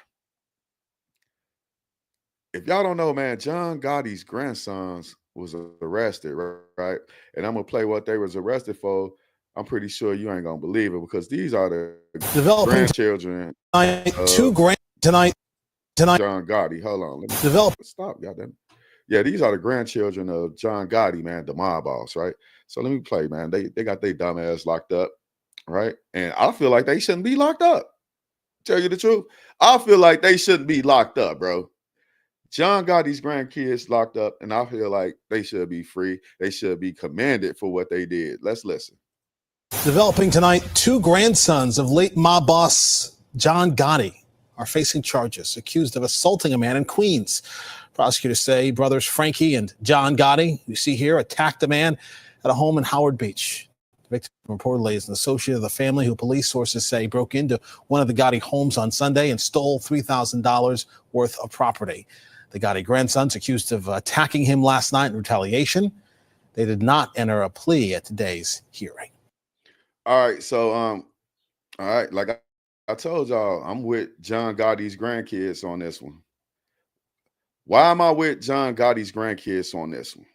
if y'all don't know, man, John Gotti's grandsons was arrested, right? And I'm gonna play what they was arrested for. I'm pretty sure you ain't gonna believe it because these are the grandchildren tonight. John Gotti. Hold on, let me stop, goddamn. Yeah, these are the grandchildren of John Gotti, man, the mob boss, right? So let me play, man. They got their dumb ass locked up, right? And I feel like they shouldn't be locked up. Tell you the truth, I feel like they shouldn't be locked up, bro. John Gotti's grandkids locked up, and I feel like they should be free. They should be commended for what they did. Let's listen. Developing tonight, 2 grandsons of late mob boss John Gotti are facing charges, accused of assaulting a man in Queens. Prosecutors say brothers Frankie and John Gotti, you see here, attacked a man at a home in Howard Beach. The victim reportedly is an associate of the family who police sources say broke into one of the Gotti homes on Sunday and stole $3,000 worth of property. The Gotti grandsons accused of attacking him last night in retaliation. They did not enter a plea at today's hearing. All right, so all right, like I told y'all, I'm with John Gotti's grandkids on this one. Why am I with John Gotti's grandkids on this one?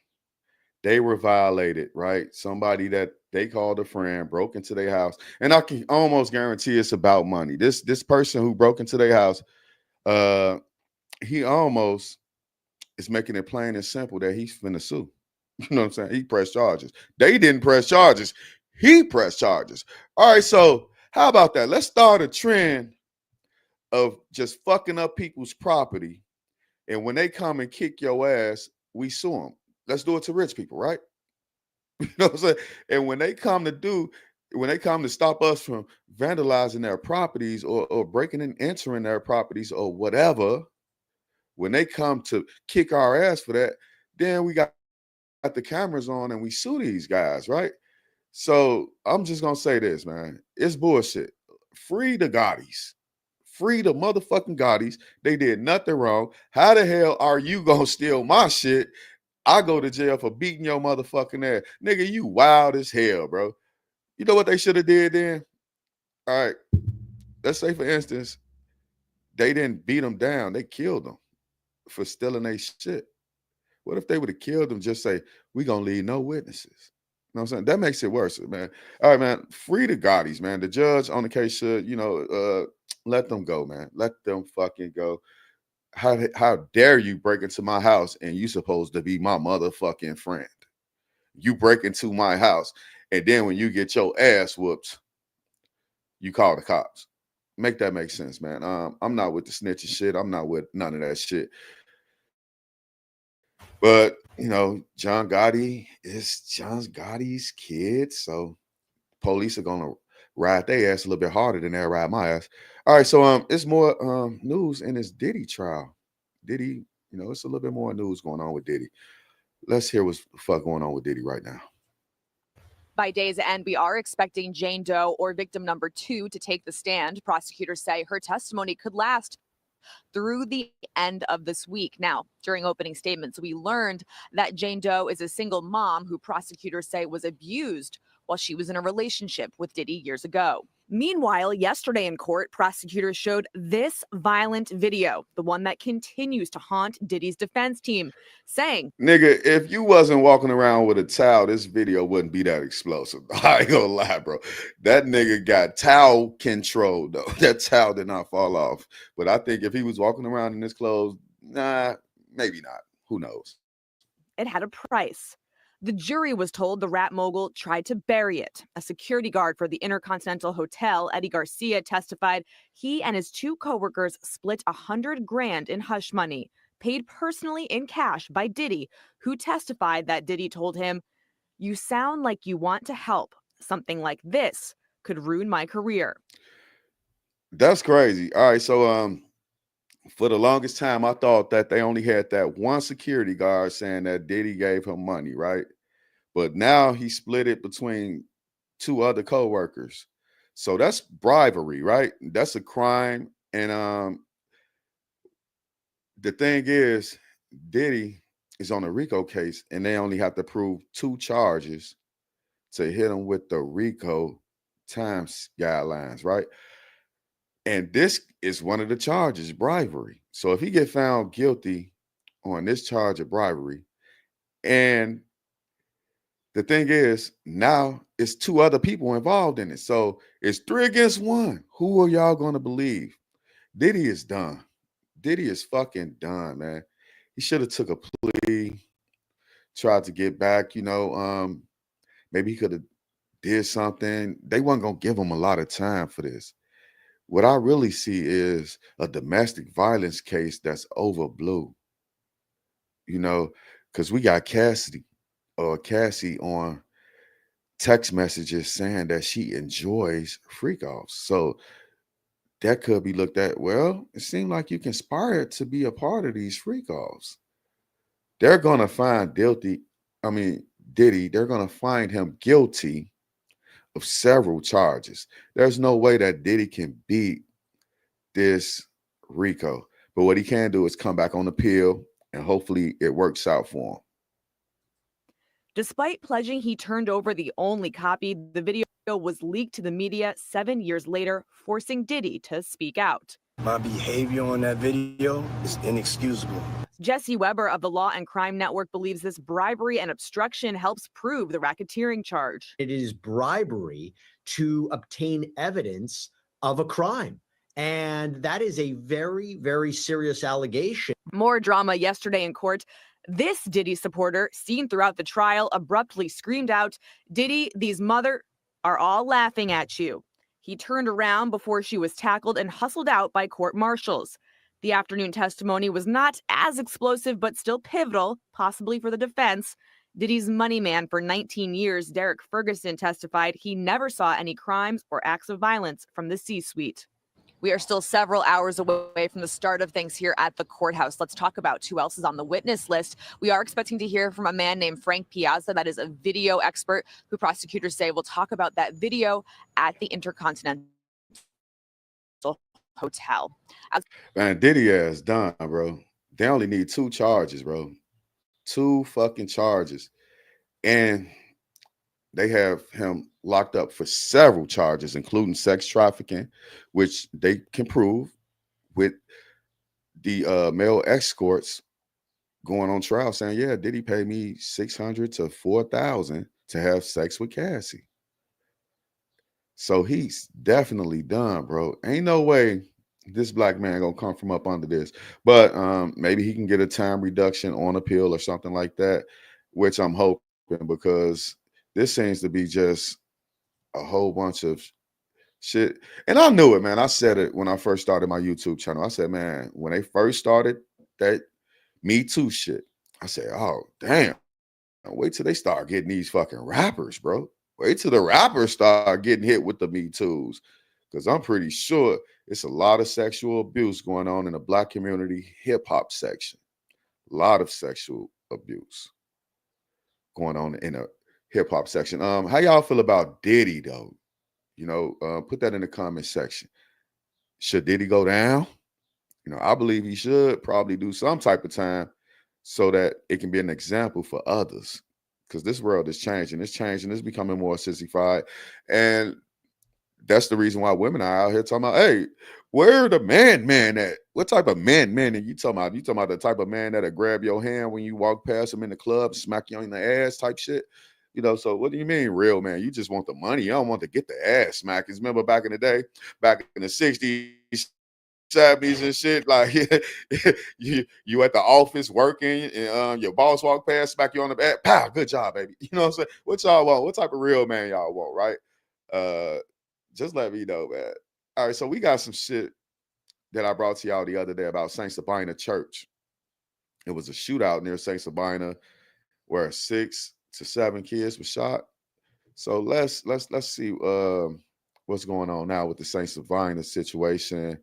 They were violated, right? Somebody that they called a friend broke into their house, and I can almost guarantee it's about money. This person who broke into their house, he almost is making it plain and simple that he's finna sue. You know what I'm saying? He pressed charges. They didn't press charges. He pressed charges. All right, so how about that? Let's start a trend of just fucking up people's property, and when they come and kick your ass, we sue them. Let's do it to rich people, right? You know what I'm saying? And when they come to stop us from vandalizing their properties or breaking and entering their properties or whatever, when they come to kick our ass for that, then we got the cameras on and we sue these guys, right? So I'm just gonna say this, man. It's bullshit. free the Gottis. Free the motherfucking Gottis. They did nothing wrong. How the hell are you gonna steal my shit? I go to jail for beating your motherfucking ass. Nigga, you wild as hell, bro. You know what they should have did then? All right, let's say, for instance, they didn't beat them down. They killed them for stealing their shit. What if they would have killed them, just say, we gonna leave no witnesses? You know what I'm saying? That makes it worse, man. All right, man. Free the Gottis, man. The judge on the case should, let them go, man. Let them fucking go. How dare you break into my house and you supposed to be my motherfucking friend? You break into my house, and then when you get your ass whooped, you call the cops. Make that make sense, man. I'm not with the snitching shit. I'm not with none of that shit. But John Gotti is John Gotti's kid, so police are gonna ride their ass a little bit harder than they ride my ass. All right, so it's more news in this Diddy trial. Diddy, it's a little bit more news going on with Diddy. Let's hear what's the fuck going on with Diddy right now. By day's end, we are expecting Jane Doe or victim number 2 to take the stand. Prosecutors say her testimony could last through the end of this week. Now, during opening statements, we learned that Jane Doe is a single mom who prosecutors say was abused while she was in a relationship with Diddy years ago. Meanwhile, yesterday in court, prosecutors showed this violent video, the one that continues to haunt Diddy's defense team, saying, Nigga, if you wasn't walking around with a towel, this video wouldn't be that explosive. I ain't gonna lie, bro. That nigga got towel control, though. That towel did not fall off. But I think if he was walking around in his clothes, nah, maybe not. Who knows? it had a price. The jury was told the rap mogul tried to bury it. A security guard for the Intercontinental Hotel, Eddie Garcia, testified he and his 2 coworkers split $100,000 in hush money, paid personally in cash by Diddy, who testified that Diddy told him, "You sound like you want to help. Something like this could ruin my career." That's crazy. All right, so for the longest time, I thought that they only had that one security guard saying that Diddy gave him money, right? But now he split it between 2 other co-workers. So that's bribery, right? That's a crime. And the thing is, Diddy is on a RICO case, and they only have to prove 2 charges to hit him with the RICO times guidelines, right? And this is one of the charges, bribery. So if he get found guilty on this charge of bribery, and the thing is, now it's 2 other people involved in it. So it's 3 against 1. Who are y'all going to believe? Diddy is done. Diddy is fucking done, man. He should have took a plea, tried to get back, maybe he could have did something. They weren't going to give him a lot of time for this. What I really see is a domestic violence case that's over blue, because we got Cassie on text messages saying that she enjoys freak offs. So that could be looked at, well, it seemed like you conspired to be a part of these freak offs. They're going to find Diddy, they're going to find him guilty of several charges. There's no way that Diddy can beat this RICO. But what he can do is come back on appeal, and hopefully it works out for him. Despite pledging he turned over the only copy, the video was leaked to the media 7 years later, forcing Diddy to speak out. My behavior on that video is inexcusable. Jesse Weber of the Law and Crime Network believes this bribery and obstruction helps prove the racketeering charge. It is bribery to obtain evidence of a crime. And that is a very, very serious allegation. More drama yesterday in court. This Diddy supporter, seen throughout the trial, abruptly screamed out, "Diddy, these mother are all laughing at you." He turned around before she was tackled and hustled out by court marshals. The afternoon testimony was not as explosive, but still pivotal, possibly for the defense. Diddy's money man for 19 years, Derek Ferguson, testified he never saw any crimes or acts of violence from the C-suite. We are still several hours away from the start of things here at the courthouse. Let's talk about who else is on the witness list. We are expecting to hear from a man named Frank Piazza, that is a video expert who prosecutors say will talk about that video at the Intercontinental hotel. Man, Diddy ass done, bro. They only need 2 charges, bro. 2 fucking charges. And they have him locked up for several charges, including sex trafficking, which they can prove with the male escorts going on trial saying, yeah, Diddy paid me $600 to $4,000 to have sex with Cassie. So he's definitely done, bro. Ain't no way this black man gonna come from up under this. But maybe he can get a time reduction on appeal or something like that, which I'm hoping, because this seems to be just a whole bunch of shit. And I knew it, man. I said it when I first started my YouTube channel. I said, man, when they first started that Me Too shit, I said, oh, damn. Wait till they start getting these fucking rappers, bro. Wait till the rappers start getting hit with the Me Too's. Because I'm pretty sure it's a lot of sexual abuse going on in the black community hip-hop section. A lot of sexual abuse going on in a hip-hop section. How y'all feel about Diddy, though? You know, put that in the comment section. Should Diddy go down? You know, I believe he should probably do some type of time so that it can be an example for others. Because this world is changing. It's changing. It's becoming more sissified. And that's the reason why women are out here talking about, hey, where the man at? What type of man are you talking about? You talking about the type of man that'll grab your hand when you walk past him in the club, smack you on the ass type shit? You know, so what do you mean real man? You just want the money. You don't want to get the ass smacked. Because remember back in the day, back in the 60s, 70s and shit, like you at the office working and your boss walk past, smack you on the back, pow, good job, baby. You know what I'm saying? What y'all want? What type of real man y'all want, right? Just let me know, man. All right, so we got some shit that I brought to y'all the other day about St. Sabina Church. It was a shootout near St. Sabina where 6 to 7 kids were shot. So let's see what's going on now with the St. Sabina situation.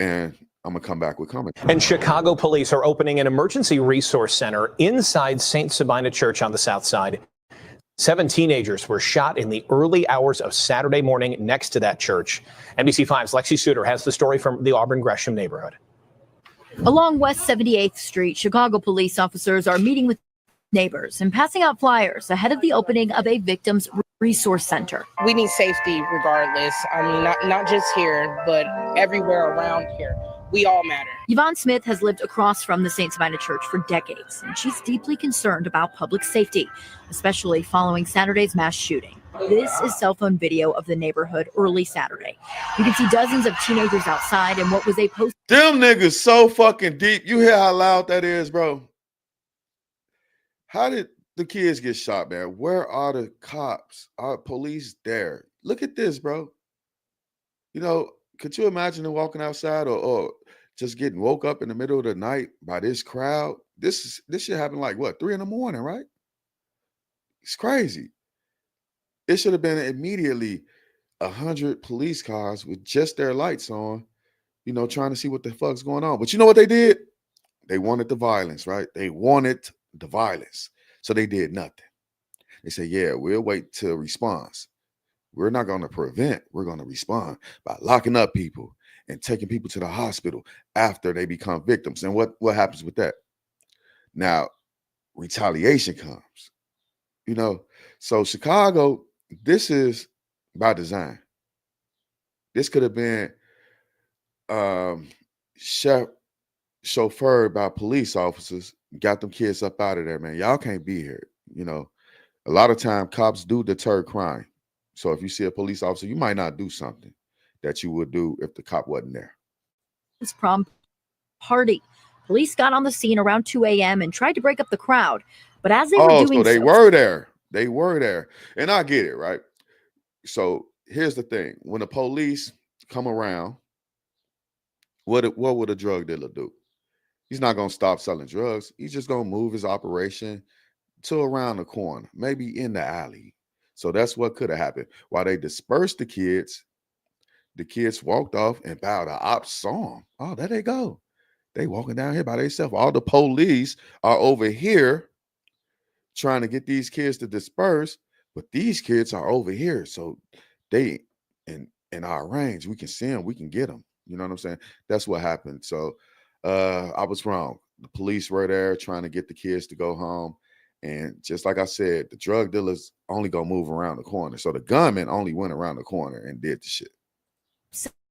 And I'm gonna come back with comments. And Chicago police are opening an emergency resource center inside St. Sabina Church on the south side. 7 teenagers were shot in the early hours of Saturday morning next to that church. NBC5's Lexi Suter has the story from the Auburn Gresham neighborhood. Along West 78th Street, Chicago police officers are meeting with neighbors and passing out flyers ahead of the opening of a victims resource center. We need safety regardless. I mean, not just here, but everywhere around here. We all matter. Yvonne Smith has lived across from the St. Sabina Church for decades, and she's deeply concerned about public safety, especially following Saturday's mass shooting. This is cell phone video of the neighborhood early Saturday. You can see dozens of teenagers outside in what was a post. Them niggas so fucking deep. You hear how loud that is, bro? How did the kids get shot, man? Where are the cops? Are police there? Look at this, bro. You know, could you imagine them walking outside or just getting woke up in the middle of the night by this crowd? This shit happened like what, 3 a.m, right? It's crazy. It should have been immediately 100 police cars with just their lights on, you know, trying to see what the fuck's going on. But you know what they did? They wanted the violence, right? They wanted the violence. So they did nothing. They said, yeah, we'll wait till response. We're not going to prevent. We're going to respond by locking up people and taking people to the hospital after they become victims. And what happens with that? Now, retaliation comes. You know, so Chicago, this is by design. This could have been chauffeured by police officers, got them kids up out of there, man. Y'all can't be here. You know, a lot of time cops do deter crime. So if you see a police officer, you might not do something that you would do if the cop wasn't there. This prom party. Police got on the scene around 2 a.m. and tried to break up the crowd. But as they were doing so they were there. They were there. And I get it, right? So here's the thing. When the police come around, what would a drug dealer do? He's not going to stop selling drugs. He's just going to move his operation to around the corner, maybe in the alley. So that's what could have happened. While they dispersed the kids walked off and bowed. The ops saw them. Oh, there they go. They walking down here by themselves. All the police are over here trying to get these kids to disperse, but these kids are over here. So and in our range. We can see them. We can get them. You know what I'm saying? That's what happened. So I was wrong. The police were there trying to get the kids to go home. And just like I said, the drug dealers only gonna move around the corner. So the gunman only went around the corner and did the shit.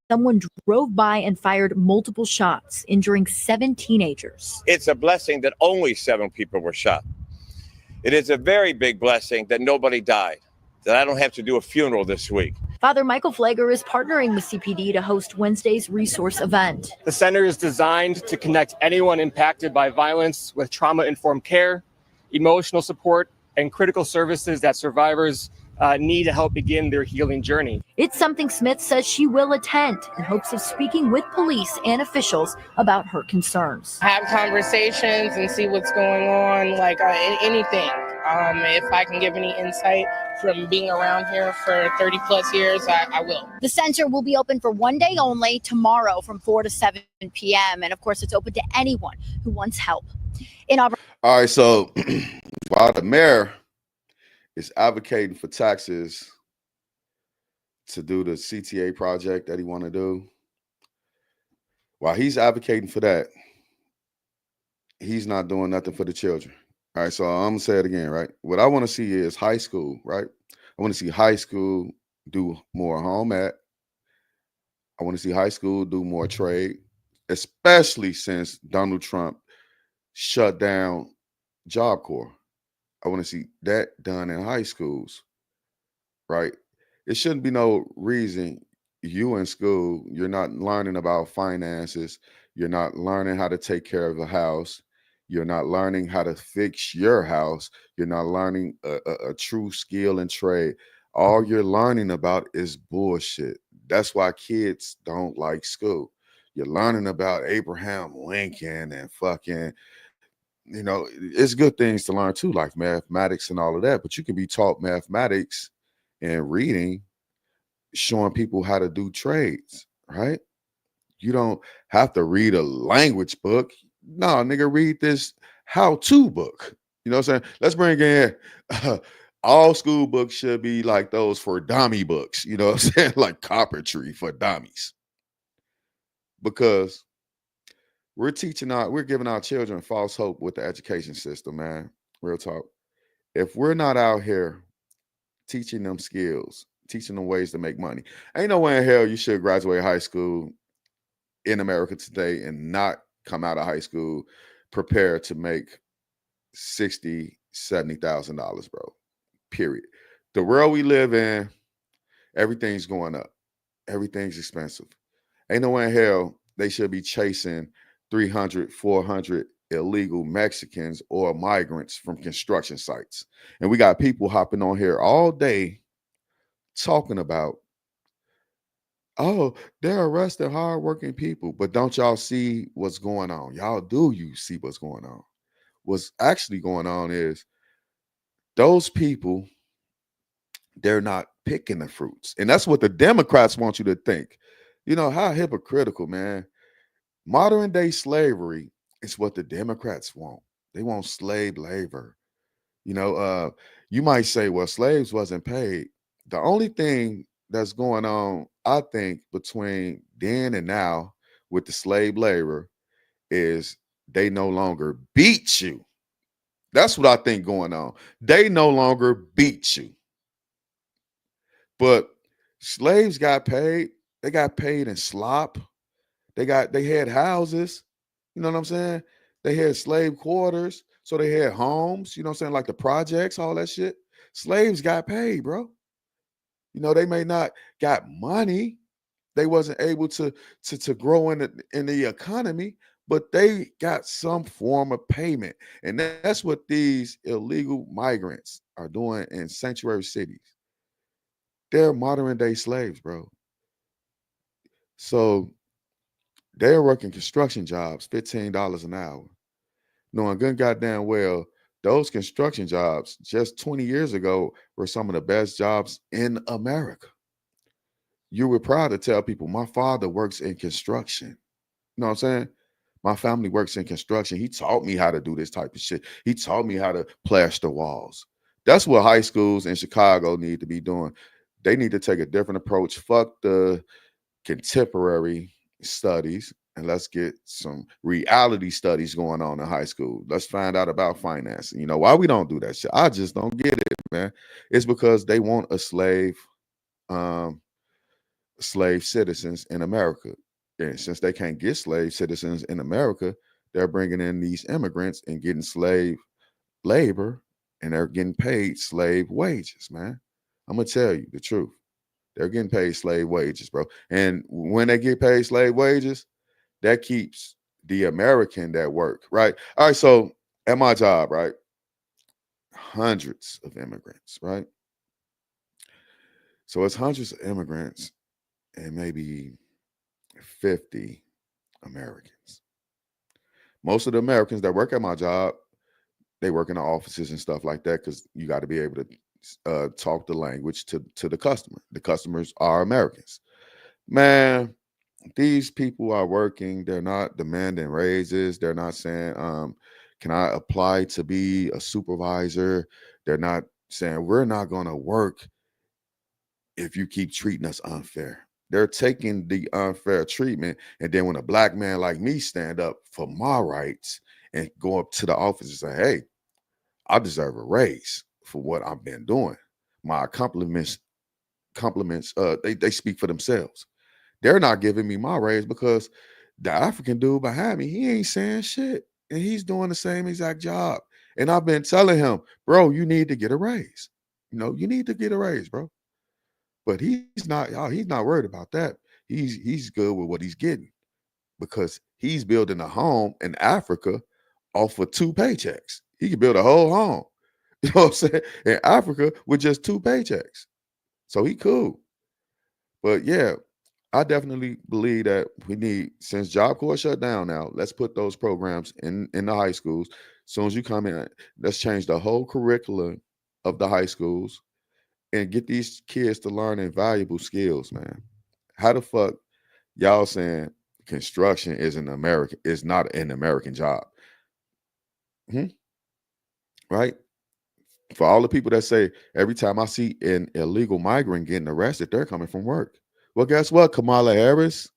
Someone drove by and fired multiple shots, injuring 7 teenagers. It's a blessing that only 7 people were shot. It is a very big blessing that nobody died, that I don't have to do a funeral this week. Father Michael Flagger is partnering with CPD to host Wednesday's resource event. The center is designed to connect anyone impacted by violence with trauma-informed care, emotional support, and critical services that survivors need to help begin their healing journey. It's something Smith says she will attend in hopes of speaking with police and officials about her concerns. Have conversations and see what's going on, like anything. If I can give any insight from being around here for 30 plus years, I will. The center will be open for one day only, tomorrow from 4 to 7 p.m. And of course, it's open to anyone who wants help. In Auburn. All right, so while the mayor is advocating for taxes to do the CTA project that he want to do, while he's advocating for that, he's not doing nothing for the children. All right, so I'm gonna say it again, right? What I want to see is high school, right? I want to see high school do more home ec. I want to see high school do more trade, especially since Donald Trump shut down Job Corps. I want to see that done in high schools, right? It shouldn't be no reason you in school, you're not learning about finances. You're not learning how to take care of a house. You're not learning how to fix your house. You're not learning a true skill and trade. All you're learning about is bullshit. That's why kids don't like school. You're learning about Abraham Lincoln and fucking, you know, it's good things to learn too, like mathematics and all of that. But you can be taught mathematics and reading, showing people how to do trades, right? You don't have to read a language book. No, nigga, read this how-to book. You know what I'm saying? Let's bring in all school books should be like those for dummy books. You know what I'm saying? Like carpentry for dummies. Because we're giving our children false hope with the education system, man. Real talk. If we're not out here teaching them skills, teaching them ways to make money, ain't no way in hell you should graduate high school in America today and not come out of high school prepared to make $60,000, $70,000, bro. Period. The world we live in, everything's going up. Everything's expensive. Ain't no way in hell they should be chasing 300, 400 illegal Mexicans or migrants from construction sites. And we got people hopping on here all day talking about, oh, they're arresting hardworking people. But don't y'all see what's going on? You see what's going on? What's actually going on is those people, they're not picking the fruits. And that's what the Democrats want you to think. You know, how hypocritical, man. Modern day slavery is what the Democrats want. They want slave labor. You know, you might say, well, slaves wasn't paid. The only thing that's going on, I think, between then and now with the slave labor is they no longer beat you. That's what I think going on. They no longer beat you. But slaves got paid. They got paid in slop. They had houses. You know what I'm saying? They had slave quarters. So they had homes, you know what I'm saying? Like the projects, all that shit. Slaves got paid, bro. You know, they may not got money. They wasn't able to grow in the economy, but they got some form of payment. And that's what these illegal migrants are doing in sanctuary cities. They're modern day slaves, bro. So they're working construction jobs, $15 an hour, knowing good goddamn well those construction jobs just 20 years ago were some of the best jobs in America. You were proud to tell people, my father works in construction. You know what I'm saying? My family works in construction. He taught me how to do this type of shit. He taught me how to plaster walls. That's what high schools in Chicago need to be doing. They need to take a different approach. Fuck the contemporary studies, and let's get some reality studies going on in high school. Let's find out about financing. You know why we don't do that shit? I just don't get it, man. It's because they want a slave citizens in America. And since they can't get slave citizens in America, they're bringing in these immigrants and getting slave labor, and they're getting paid slave wages, man. I'm gonna tell you the truth. They're getting paid slave wages, bro. And when they get paid slave wages, that keeps the American that work, right? All right, so at my job, right, hundreds of immigrants, right? So it's hundreds of immigrants and maybe 50 Americans. Most of the Americans that work at my job, they work in the offices and stuff like that because you got to be able to talk the language to the customer. The customers are Americans. Man, these people are working. They're not demanding raises. They're not saying, can I apply to be a supervisor? They're not saying, we're not going to work if you keep treating us unfair. They're taking the unfair treatment, and then when a black man like me stand up for my rights and go up to the office and say, hey, I deserve a raise for what I've been doing. My compliments, they speak for themselves. They're not giving me my raise because the African dude behind me, he ain't saying shit, and he's doing the same exact job. And I've been telling him, bro, you need to get a raise. You know, you need to get a raise, bro. But he's not worried about that. He's good with what he's getting because he's building a home in Africa off of 2 paychecks. He can build a whole home, you know what I'm saying, in Africa with just 2 paychecks. So he cool. But yeah, I definitely believe that we need, since Job Corps shut down now, let's put those programs in the high schools. As soon as you come in, let's change the whole curriculum of the high schools and get these kids to learn invaluable skills, man. How the fuck y'all saying construction is not an American job? Right? For all the people that say every time I see an illegal migrant getting arrested, they're coming from work. Well, guess what, Kamala Harris?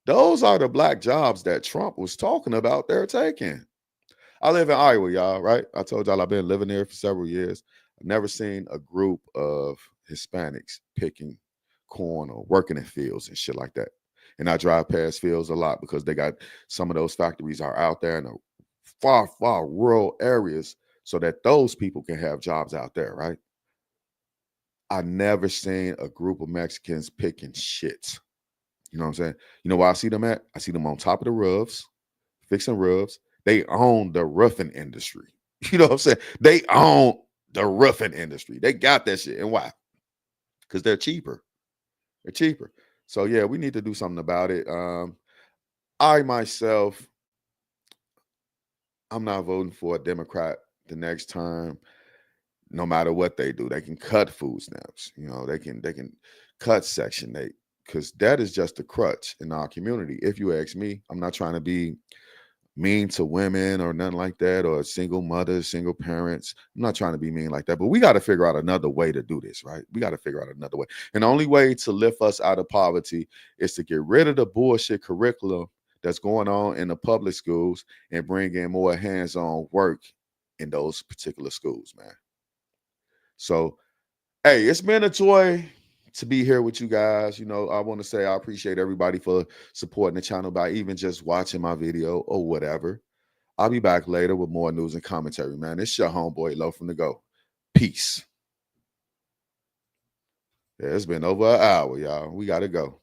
Those are the black jobs that Trump was talking about they're taking. I live in Iowa, y'all, right? I told y'all I've been living there for several years. I've never seen a group of Hispanics picking corn or working in fields and shit like that. And I drive past fields a lot because they got some of those factories are out there in the far, far rural areas so that those people can have jobs out there, right? I never seen a group of Mexicans picking shit. You know what I'm saying? You know where I see them at? I see them on top of the roofs, fixing roofs. They own the roofing industry. You know what I'm saying? They own the roofing industry. They got that shit. And why? Because they're cheaper. They're cheaper. So yeah, we need to do something about it. I myself, I'm not voting for a Democrat the next term. No matter what they do, they can cut food stamps. You know, they can cut Section 8 because that is just a crutch in our community. If you ask me, I'm not trying to be mean to women or nothing like that, or single mothers, single parents. I'm not trying to be mean like that, but we got to figure out another way to do this, right? We got to figure out another way. And the only way to lift us out of poverty is to get rid of the bullshit curriculum that's going on in the public schools and bring in more hands-on work in those particular schools, man. So, hey, it's been a joy to be here with you guys. You know, I want to say I appreciate everybody for supporting the channel by even just watching my video or whatever. I'll be back later with more news and commentary, man. It's your homeboy, Low from the Go. Peace. Yeah, it's been over an hour, y'all. We got to go.